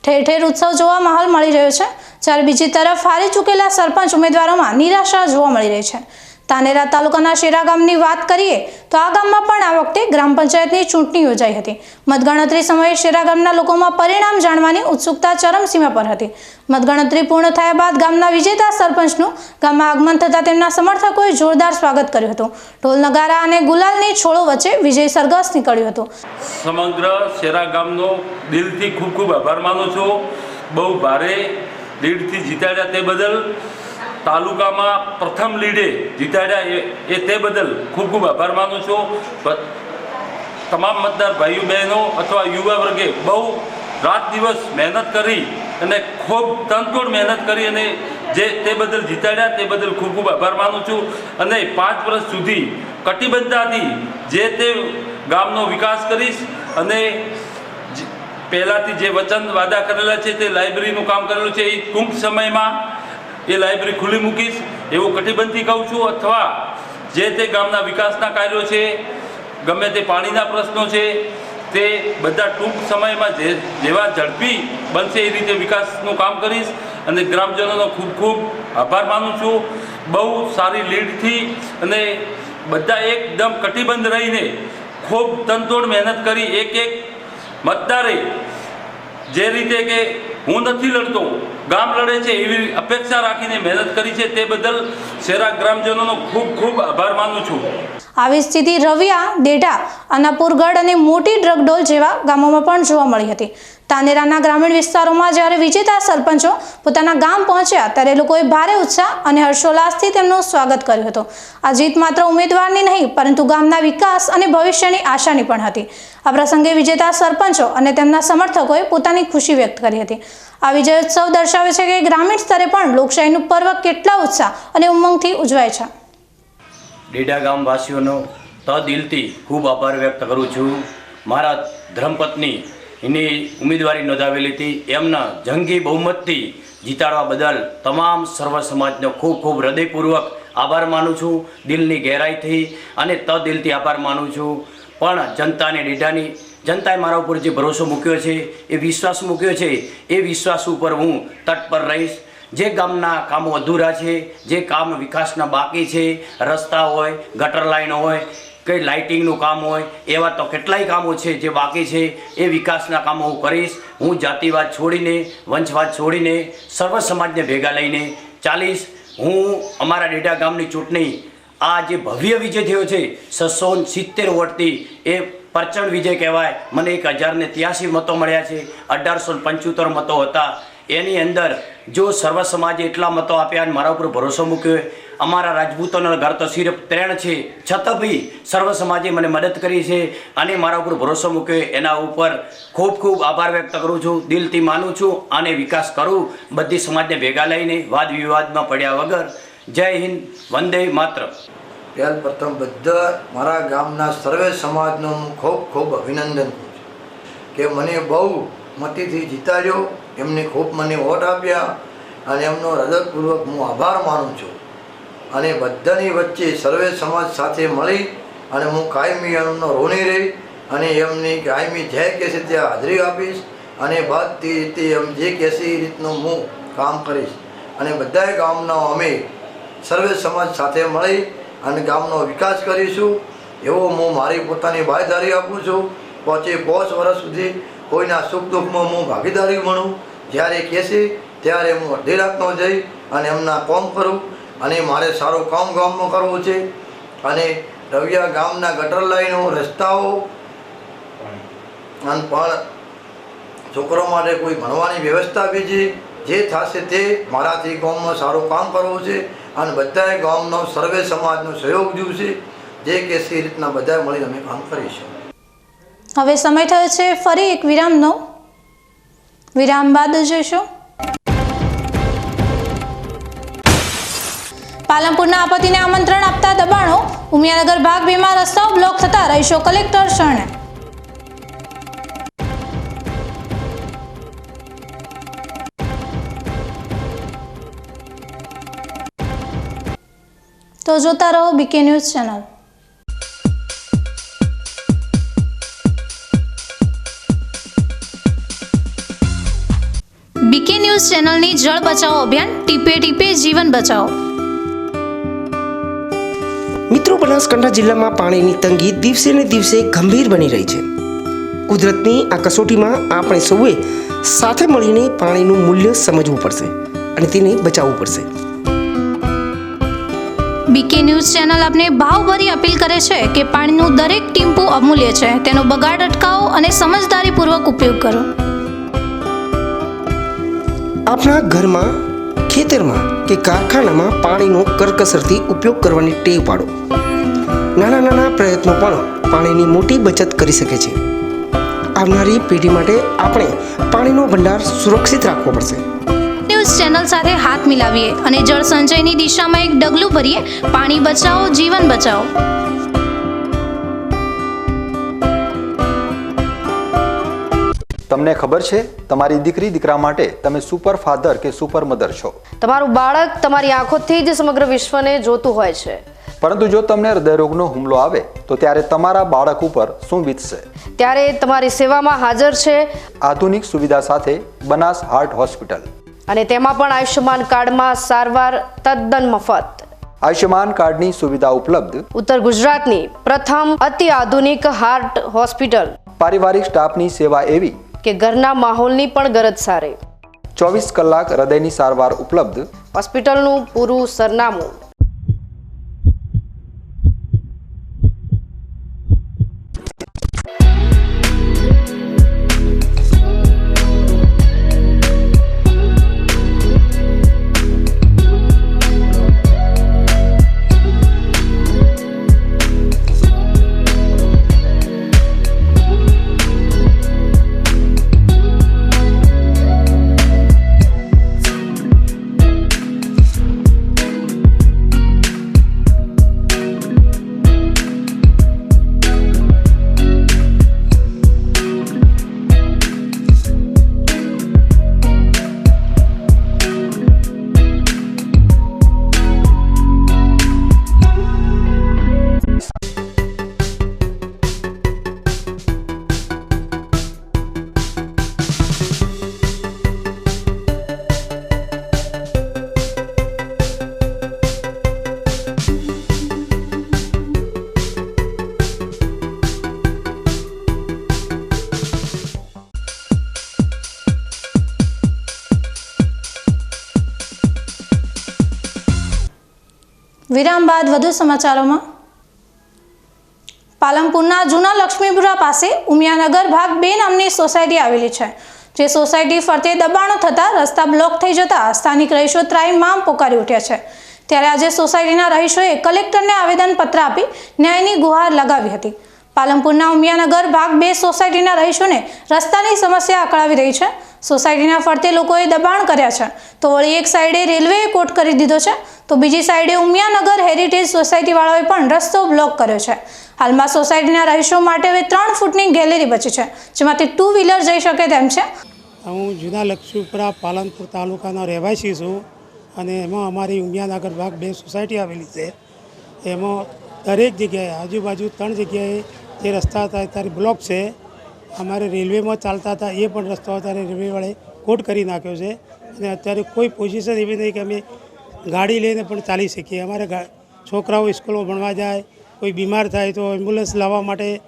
S2: ઠેર ઠેર ઉત્સવ જોવા માહોલ મળી રહ્યો છે, જ્યારે બીજી તરફ હારી ચૂકેલા સરપંચ ઉમેદવારોમાં નિરાશા જોવા મળી રહી છે. ધાનેરા તાલુકાના શેરા ગામની વાત કરીએ તો આ ગામમાં પણ આ વખતે ગ્રામ પંચાયતની ચૂંટણી યોજાઈ હતી. મતગણતરી સમયે શેરા ગામના લોકોમાં પરિણામ જાણવાની ઉત્સુકતા ચરમસીમા પર હતી. મતગણતરી પૂર્ણ થયા બાદ ગામના વિજેતા સરપંચનું ગામમાં આગમન થતાં તેમના સમર્થકોએ જોરદાર સ્વાગત કર્યું હતું. ઢોલ નગારા અને ગુલાલની છોડો વચ્ચે વિજય સરઘસ નીકળ્યું હતું.
S15: સમગ્ર શેરા ગામનો દિલથી ખૂબ ખૂબ આભાર માનું છું. બહુ ભારે લીડથી જીતાડ્યા તે બદલ, તાલુકામાં પ્રથમ લીડે જીતાડ્યા એ તે બદલ ખૂબ ખૂબ આભાર માનું છું. તમામ મતદાર ભાઈઓ બહેનો અથવા યુવા વર્ગે બહુ રાત દિવસ મહેનત કરી અને ખૂબ તનતોડ મહેનત કરી અને જે તે બદલ જીતાડ્યા તે બદલ ખૂબ ખૂબ આભાર માનું છું. અને 5 વર્ષ સુધી કટિબદ્ધતાથી જે તે ગામનો વિકાસ કરીશ અને પહેલાંથી જે વચન વાદા કરેલા છે તે લાઇબ્રેરીનું કામ કરેલું છે એ ટૂંક સમયમાં એ લાઇબ્રેરી ખુલ્લી મૂકીશ એવું કટિબદ્ધથી કહું છું. અથવા જે તે ગામના વિકાસના કાર્યો છે, ગમે તે પાણીના પ્રશ્નો છે, તે બધા ટૂંક સમયમાં જેવા ઝડપી બનશે એ રીતે વિકાસનું કામ કરીશ. અને ગ્રામજનોનો ખૂબ ખૂબ આભાર માનું છું. બહુ સારી લીડથી અને બધા એકદમ કટિબદ્ધ રહીને ખૂબ તનતોડ મહેનત કરી એક મતદારે જે રીતે કે હું નથી લડતો, ગામ લડે છે એવી અપેક્ષા રાખીને મહેનત કરી છે તે બદલ શેરા ગ્રામજનોનો ખૂબ ખૂબ આભાર માનું છું.
S2: આવી સ્થિતિ રવિયા, દેઢા, અનાપુરગઢ અને મોટી ડ્રગડોલ જેવા ગામોમાં પણ જોવા મળી હતી. ધાનેરાના ગ્રામીણ વિસ્તારોમાં જ્યારે વિજેતા સરપંચો પોતાના ગામ પહોંચ્યા ત્યારે લોકોએ ભારે ઉત્સાહ અને હર્ષોલ્લાસથી તેમનું સ્વાગત કર્યું હતું. આ જીત માત્ર ઉમેદવારની નહીં પરંતુ ગામના વિકાસ અને ભવિષ્યની આશાની પણ હતી. આ પ્રસંગે વિજેતા સરપંચો અને તેમના સમર્થકોએ પોતાની ખુશી વ્યક્ત કરી હતી. આ વિજયોત્સવ દર્શાવે છે કે ગ્રામીણ સ્તરે પણ લોકશાહીનું પર્વ કેટલા ઉત્સાહ અને ઉમંગથી ઉજવાય છે.
S16: ડેડા ગામવાસીઓનો તદિલથી ખૂબ આભાર વ્યક્ત કરું છું. મારા ધર્મપત્ની એની ઉમેદવારી નોંધાવેલી હતી, એમના જંગી બહુમતથી જીતાડવા બદલ તમામ સર્વ સમાજનો ખૂબ ખૂબ હૃદયપૂર્વક આભાર માનું છું, દિલની ગહેરાઈથી અને તદિલથી આભાર માનું છું. પણ જનતાને ડેડાની જનતાએ મારા ઉપર જે ભરોસો મૂક્યો છે, એ વિશ્વાસ મૂક્યો છે, એ વિશ્વાસ ઉપર હું તત્પર રહીશ. જે ગામના કામો અધૂરા છે, જે કામ વિકાસના બાકી છે, રસ્તા હોય, ગટર લાઈનો હોય, કે લાઇટિંગનું કામ હોય, એવા તો કેટલાય કામો છે જે બાકી છે. એ વિકાસના કામો હું કરીશ. હું જાતિવાદ છોડીને, વંશવાદ છોડીને સર્વ સમાજને ભેગા લઈને ચાલીશ. હું અમારા ડેડા ગામની ચૂંટણી આ જે ભવ્ય વિજય થયો છે 670 વોટથી, એ પ્રચંડ વિજય કહેવાય. મને 1083 મતો મળ્યા છે. 1875 મતો હતા. એની અંદર જો સર્વ સમાજે એટલા મતો આપ્યા અને મારા ઉપર ભરોસો મૂક્યો. અમારા રાજપૂતોના ઘર તો સિર્ફ 3 છે, છતાં બી સર્વ સમાજે મને મદદ કરી છે અને મારા ઉપર ભરોસો મૂક્યો. એના ઉપર ખૂબ ખૂબ આભાર વ્યક્ત કરું છું, દિલથી માનું છું અને વિકાસ કરું બધી સમાજને ભેગા લઈને, વાદ વિવાદમાં પડ્યા વગર. જય હિન્દ, વંદે માતરમ.
S17: પ્રથમ બધા મારા ગામના સર્વે સમાજનો હું ખૂબ ખૂબ અભિનંદન કરું છું કે મને બહુ મતીથી જીતાડ્યો. એમને ખૂબ મને વોટ આપ્યા અને એમનો હૃદયપૂર્વક હું આભાર માનું છું. અને બધાની વચ્ચે સર્વે સમાજ સાથે મળી અને હું કાયમી એમનો ઋણી રહી અને એમની કાયમી જે કહેશે ત્યાં હાજરી આપીશ અને બધી રીતે એમ જે કહેશે એ રીતનું હું કામ કરીશ. અને બધાએ ગામનો અમે સર્વે સમાજ સાથે મળી અને ગામનો વિકાસ કરીશું એવો હું મારી પોતાની બાંયધરી આપું છું. 5 વર્ષ સુધી કોઈના સુખ દુઃખમાં હું ભાગીદારી બનું. જ્યારે કહેશે ત્યારે હું અડધી રાતનો જઈ અને એમના કામ કરું અને મારે સારું કામ ગામમાં કરવું છે. અને રવિયા ગામના ગટર લાઈનો, રસ્તાઓ અને પણ છોકરો માટે કોઈ ભણવાની વ્યવસ્થા બીજી જે થશે તે મારાથી ગામમાં સારું કામ કરવું છે અને બધાએ ગામનો સર્વે સમાજનો સહયોગ જોઈશે. જે કહેશે એ રીતના બધાએ મળીને અમે કામ કરીશું.
S2: હવે સમય થયો છે ફરી એક વિરામનો. વિરામ બાદ જોઈશું પાલનપુરના આપત્તિને આમંત્રણ આપતા દબાણો. ઉમિયાનગર ભાગ 2 માં રસ્તાઓ બ્લોક થતા રહીશો કલેક્ટર શરણે. તો જોતા રહો બીકે ન્યૂઝ ચેનલ. ન્યૂઝ ચેનલની જળ બચાવો અભિયાન ટીપે ટીપે જીવન બચાવો.
S9: મિત્રો, બનાસકાંઠા જિલ્લામાં પાણીની તંગી દિવસે ને દિવસે ગંભીર બની રહી છે. કુદરતની આ કસોટીમાં આપણે સૌએ સાથે મળીને પાણીનું મૂલ્ય સમજવું પડશે અને તેને બચાવવું પડશે.
S2: બીકે ન્યૂઝ ચેનલ આપને ભાવભરી અપીલ કરે છે કે પાણીનું દરેક ટીમ્પું અમૂલ્ય છે. તેનો બગાડ અટકાવો અને સમજદારીપૂર્વક ઉપયોગ કરો.
S9: આપણા ઘરમાં, ખેતરમાં કે કારખાનામાં પાણીનો કરકસરથી ઉપયોગ કરવાની ટેવ પાડો. નાના નાના પ્રયત્નો પણ પાણીની મોટી બચત કરી શકે છે. આવનારી પેઢી માટે આપણે પાણીનો ભંડાર સુરક્ષિત રાખવો પડશે.
S2: ન્યૂઝ ચેનલ સાથે હાથ મિલાવીએ અને જળ સંચયની દિશામાં એક ડગલું ભરીએ. પાણી બચાવો, જીવન બચાવો.
S1: તમને ખબર છે તમારી દીકરી દીકરા માટે તમે સુપર ફાધર કે સુપર મધર છો.
S18: તમારું બાળક તમારી આંખોથી જ સમગ્ર વિશ્વને જોતું હોય છે.
S1: પરંતુ જો તમને હૃદયરોગનો હુમલો આવે તો ત્યારે તમારા બાળક ઉપર શું વીતશે?
S18: ત્યારે તમારી સેવામાં હાજર છે
S1: આધુનિક સુવિધા સાથે બનાસ હાર્ટ હોસ્પિટલ,
S18: અને તેમાં પણ આયુષ્યમાન કાર્ડમાં સારવાર તદ્દન મફત.
S1: આયુષ્યમાન કાર્ડની સુવિધા ઉપલબ્ધ.
S18: ઉત્તર ગુજરાતની પ્રથમ અતિ આધુનિક હાર્ટ હોસ્પિટલ.
S1: પારિવારિક સ્ટાફની સેવા એવી
S18: કે ઘરના માહોલની પણ ગરજ સારે.
S1: 24 કલાક હૃદયની સારવાર ઉપલબ્ધ.
S18: હોસ્પિટલનું પૂરું સરનામું.
S2: વિરામ બાદ વધુ સમાચારોમાં. પાલનપુરના જૂના લક્ષ્મીપુરા પાસે ઉમિયાનગર ભાગ 2 નામની સોસાયટી આવેલી છે. જે સોસાયટી ફરતે દબાણો થતાં રસ્તા બ્લોક થઈ જતા સ્થાનિક રહીશો ત્રાહિમામ પોકારી ઉઠ્યા છે. ત્યારે આજે સોસાયટીના રહીશોએ કલેક્ટરને આવેદનપત્ર આપી ન્યાયની ગુહાર લગાવી હતી. પાલનપુરના ઉમિયાનગર ભાગ 2 સોસાયટીના રહીશોને રસ્તાની સમસ્યા અકળાવી રહી છે. સોસાયટીના ફરતે લોકોએ દબાણ કર્યા છે તો વળી એક સાઈડે રેલવેએ કોટ કરી દીધો છે તો બીજી સાઈડે ઉમિયાનગર હેરિટેજ સોસાયટીવાળાઓએ પણ રસ્તો બ્લોક કર્યો છે. હાલમાં સોસાયટીના રહીશો માટે હવે 3 ફૂટની ગેલેરી બચી છે, જેમાંથી 2 વ્હીલર જઈ શકે તેમ છે.
S19: હું જૂના લક્ષ્મીપુરા પાલનપુર તાલુકાનો રહેવાસી છું અને એમાં અમારી ઉમિયાનગર ભાગ 2 સોસાયટી આવેલી છે. એમાં દરેક જગ્યાએ આજુબાજુ 3 જગ્યાએ જે રસ્તા હતા અત્યારે બ્લોક છે. અમારે રેલવેમાં ચાલતા હતા એ પણ રસ્તો અત્યારે રેલવેવાળે કોટ કરી નાખ્યો છે અને અત્યારે કોઈ પોઝિશન એવી નહીં કે અમે ગાડી લઈને પણ ચાલી શકીએ. અમારે છોકરાઓ સ્કૂલમાં ભણવા જાય, કોઈ બીમાર થાય તો એમ્બ્યુલન્સ લાવવા માટે,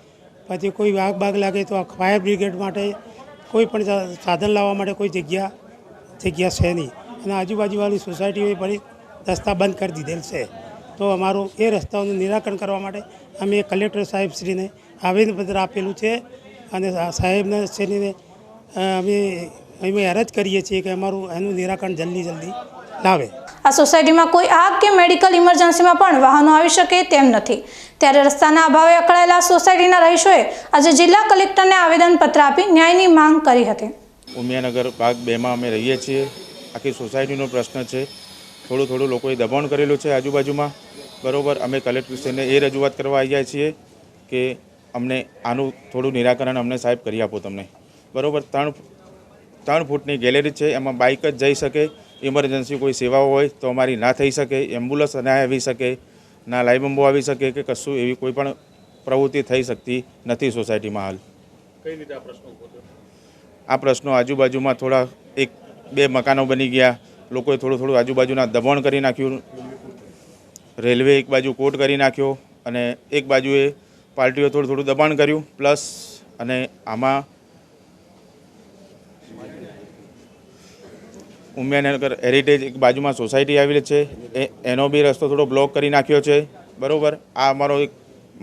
S19: પછી કોઈ આગ લાગે તો ફાયર બ્રિગેડ માટે, કોઈ પણ સાધન લાવવા માટે કોઈ જગ્યા છે નહીં. અને આજુબાજુવાળી સોસાયટીઓએ ફરી રસ્તા બંધ કરી દીધેલ છે. તો અમારું એ રસ્તાઓનું નિરાકરણ કરવા માટે અમે કલેક્ટર સાહેબશ્રીને આવેદનપત્ર આપેલું છે અને સાહેબને શ્રીને અમે અરજ કરીએ છીએ કે અમારું એનું નિરાકરણ જલ્દી લાવે.
S2: આ સોસાયટીમાં કોઈ આગ કે મેડિકલ ઇમરજન્સીમાં પણ વાહનો આવી શકે તેમ નથી. ત્યારે રસ્તાના અભાવે અકળાયેલા સોસાયટીના રહીશોએ આજે જિલ્લા કલેક્ટરને આવેદનપત્ર આપી ન્યાયની માંગ કરી હતી.
S20: ઉમિયાનગર ભાગ 2માં અમે રહીએ છીએ. આખી સોસાયટીનો પ્રશ્ન છે. થોડું લોકોએ દબાણ કરેલું છે આજુબાજુમાં. બરાબર, અમે કલેક્ટરશ્રીને એ રજૂઆત કરવા આવ્યા છીએ કે અમને આનું થોડું નિરાકરણ અમને સાહેબ કરી આપો તમને. બરાબર, 3 ફૂટની ગેલેરી છે, એમાં બાઇક જ જઈ શકે. ઇમરજન્સી કોઈ સેવાઓ હોય તો અમારી ના થઈ શકે, એમ્બ્યુલન્સ ના આવી શકે, ના લાઈબંબો આવી શકે કે કશું એવી કોઈ પણ પ્રવૃત્તિ થઈ શકતી નથી સોસાયટીમાં હાલ.
S3: કઈ રીતે આ પ્રશ્નો?
S20: આ પ્રશ્નો આજુબાજુમાં થોડા એક 2 મકાનો બની ગયા, લોકોએ થોડું થોડું આજુબાજુના દબાણ કરી નાખ્યું, રેલવે એક બાજુ કોટ કરી નાખ્યો અને એક બાજુએ પાર્ટીઓ થોડું થોડું દબાણ કર્યું. પ્લસ અને આમાં ઉમિયાનગર હેરિટેજ એક બાજુમાં સોસાયટી આવેલી છે, એનો બી રસ્તો થોડો બ્લોક કરી નાખ્યો છે. બરાબર, આ અમારો એક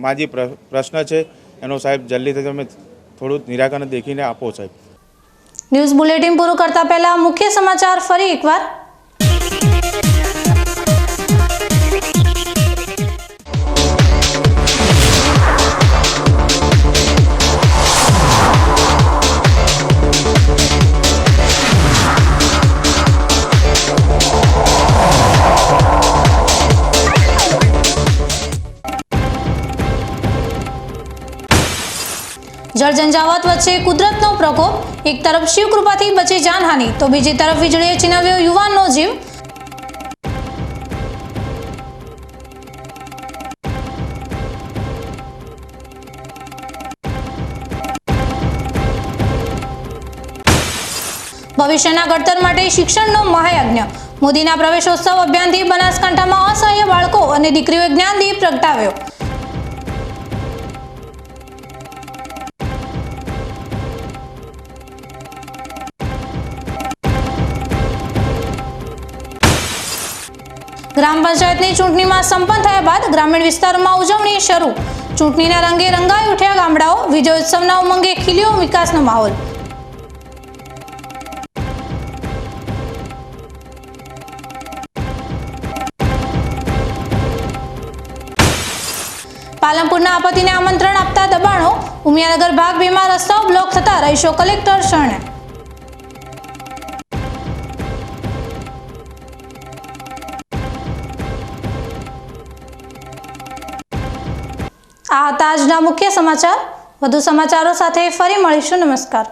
S20: માજી પ્રશ્ન છે, એનો સાહેબ જલ્દીથી તમે થોડું નિરાકરણ દેખીને આપો સાહેબ.
S2: ન્યૂઝ બુલેટિન પૂરું કરતા પહેલા મુખ્ય સમાચાર ફરી એકવાર. જળ ઝંઝાવત વચ્ચે કુદરતનો પ્રકોપ. એક તરફ શિવ કૃપાથી બચી જાનહાનિ તો બીજી તરફ વીજળીએ છીનવ્યો યુવાનનો જીવ. ભવિષ્યના ઘડતર માટે શિક્ષણનો મહાયજ્ઞ. મોદીના પ્રવેશોત્સવ અભિયાનથી બનાસકાંઠામાં અસહાય બાળકો અને દીકરીઓએ જ્ઞાનદીપ પ્રગટાવ્યો. ગ્રામ પંચાયતની ચૂંટણીમાં સંપન્ન થયા બાદ ગ્રામીણ વિસ્તારોમાં ઉજવણી શરૂ. ચૂંટણીના રંગે રંગાઈ ઉઠ્યા ગામડાઓ. વિજયોત્સવના ઉમંગે ખીલ્યો વિકાસનો માહોલ. પાલનપુરના આપત્તિને આમંત્રણ આપતા દબાણો. ઉમિયાનગર ભાગ 2 માં રસ્તાઓ બ્લોક થતા રહીશો કલેક્ટર શરણે. આ હતા આજના મુખ્ય સમાચાર. વધુ સમાચારો સાથે ફરી મળીશું. નમસ્કાર.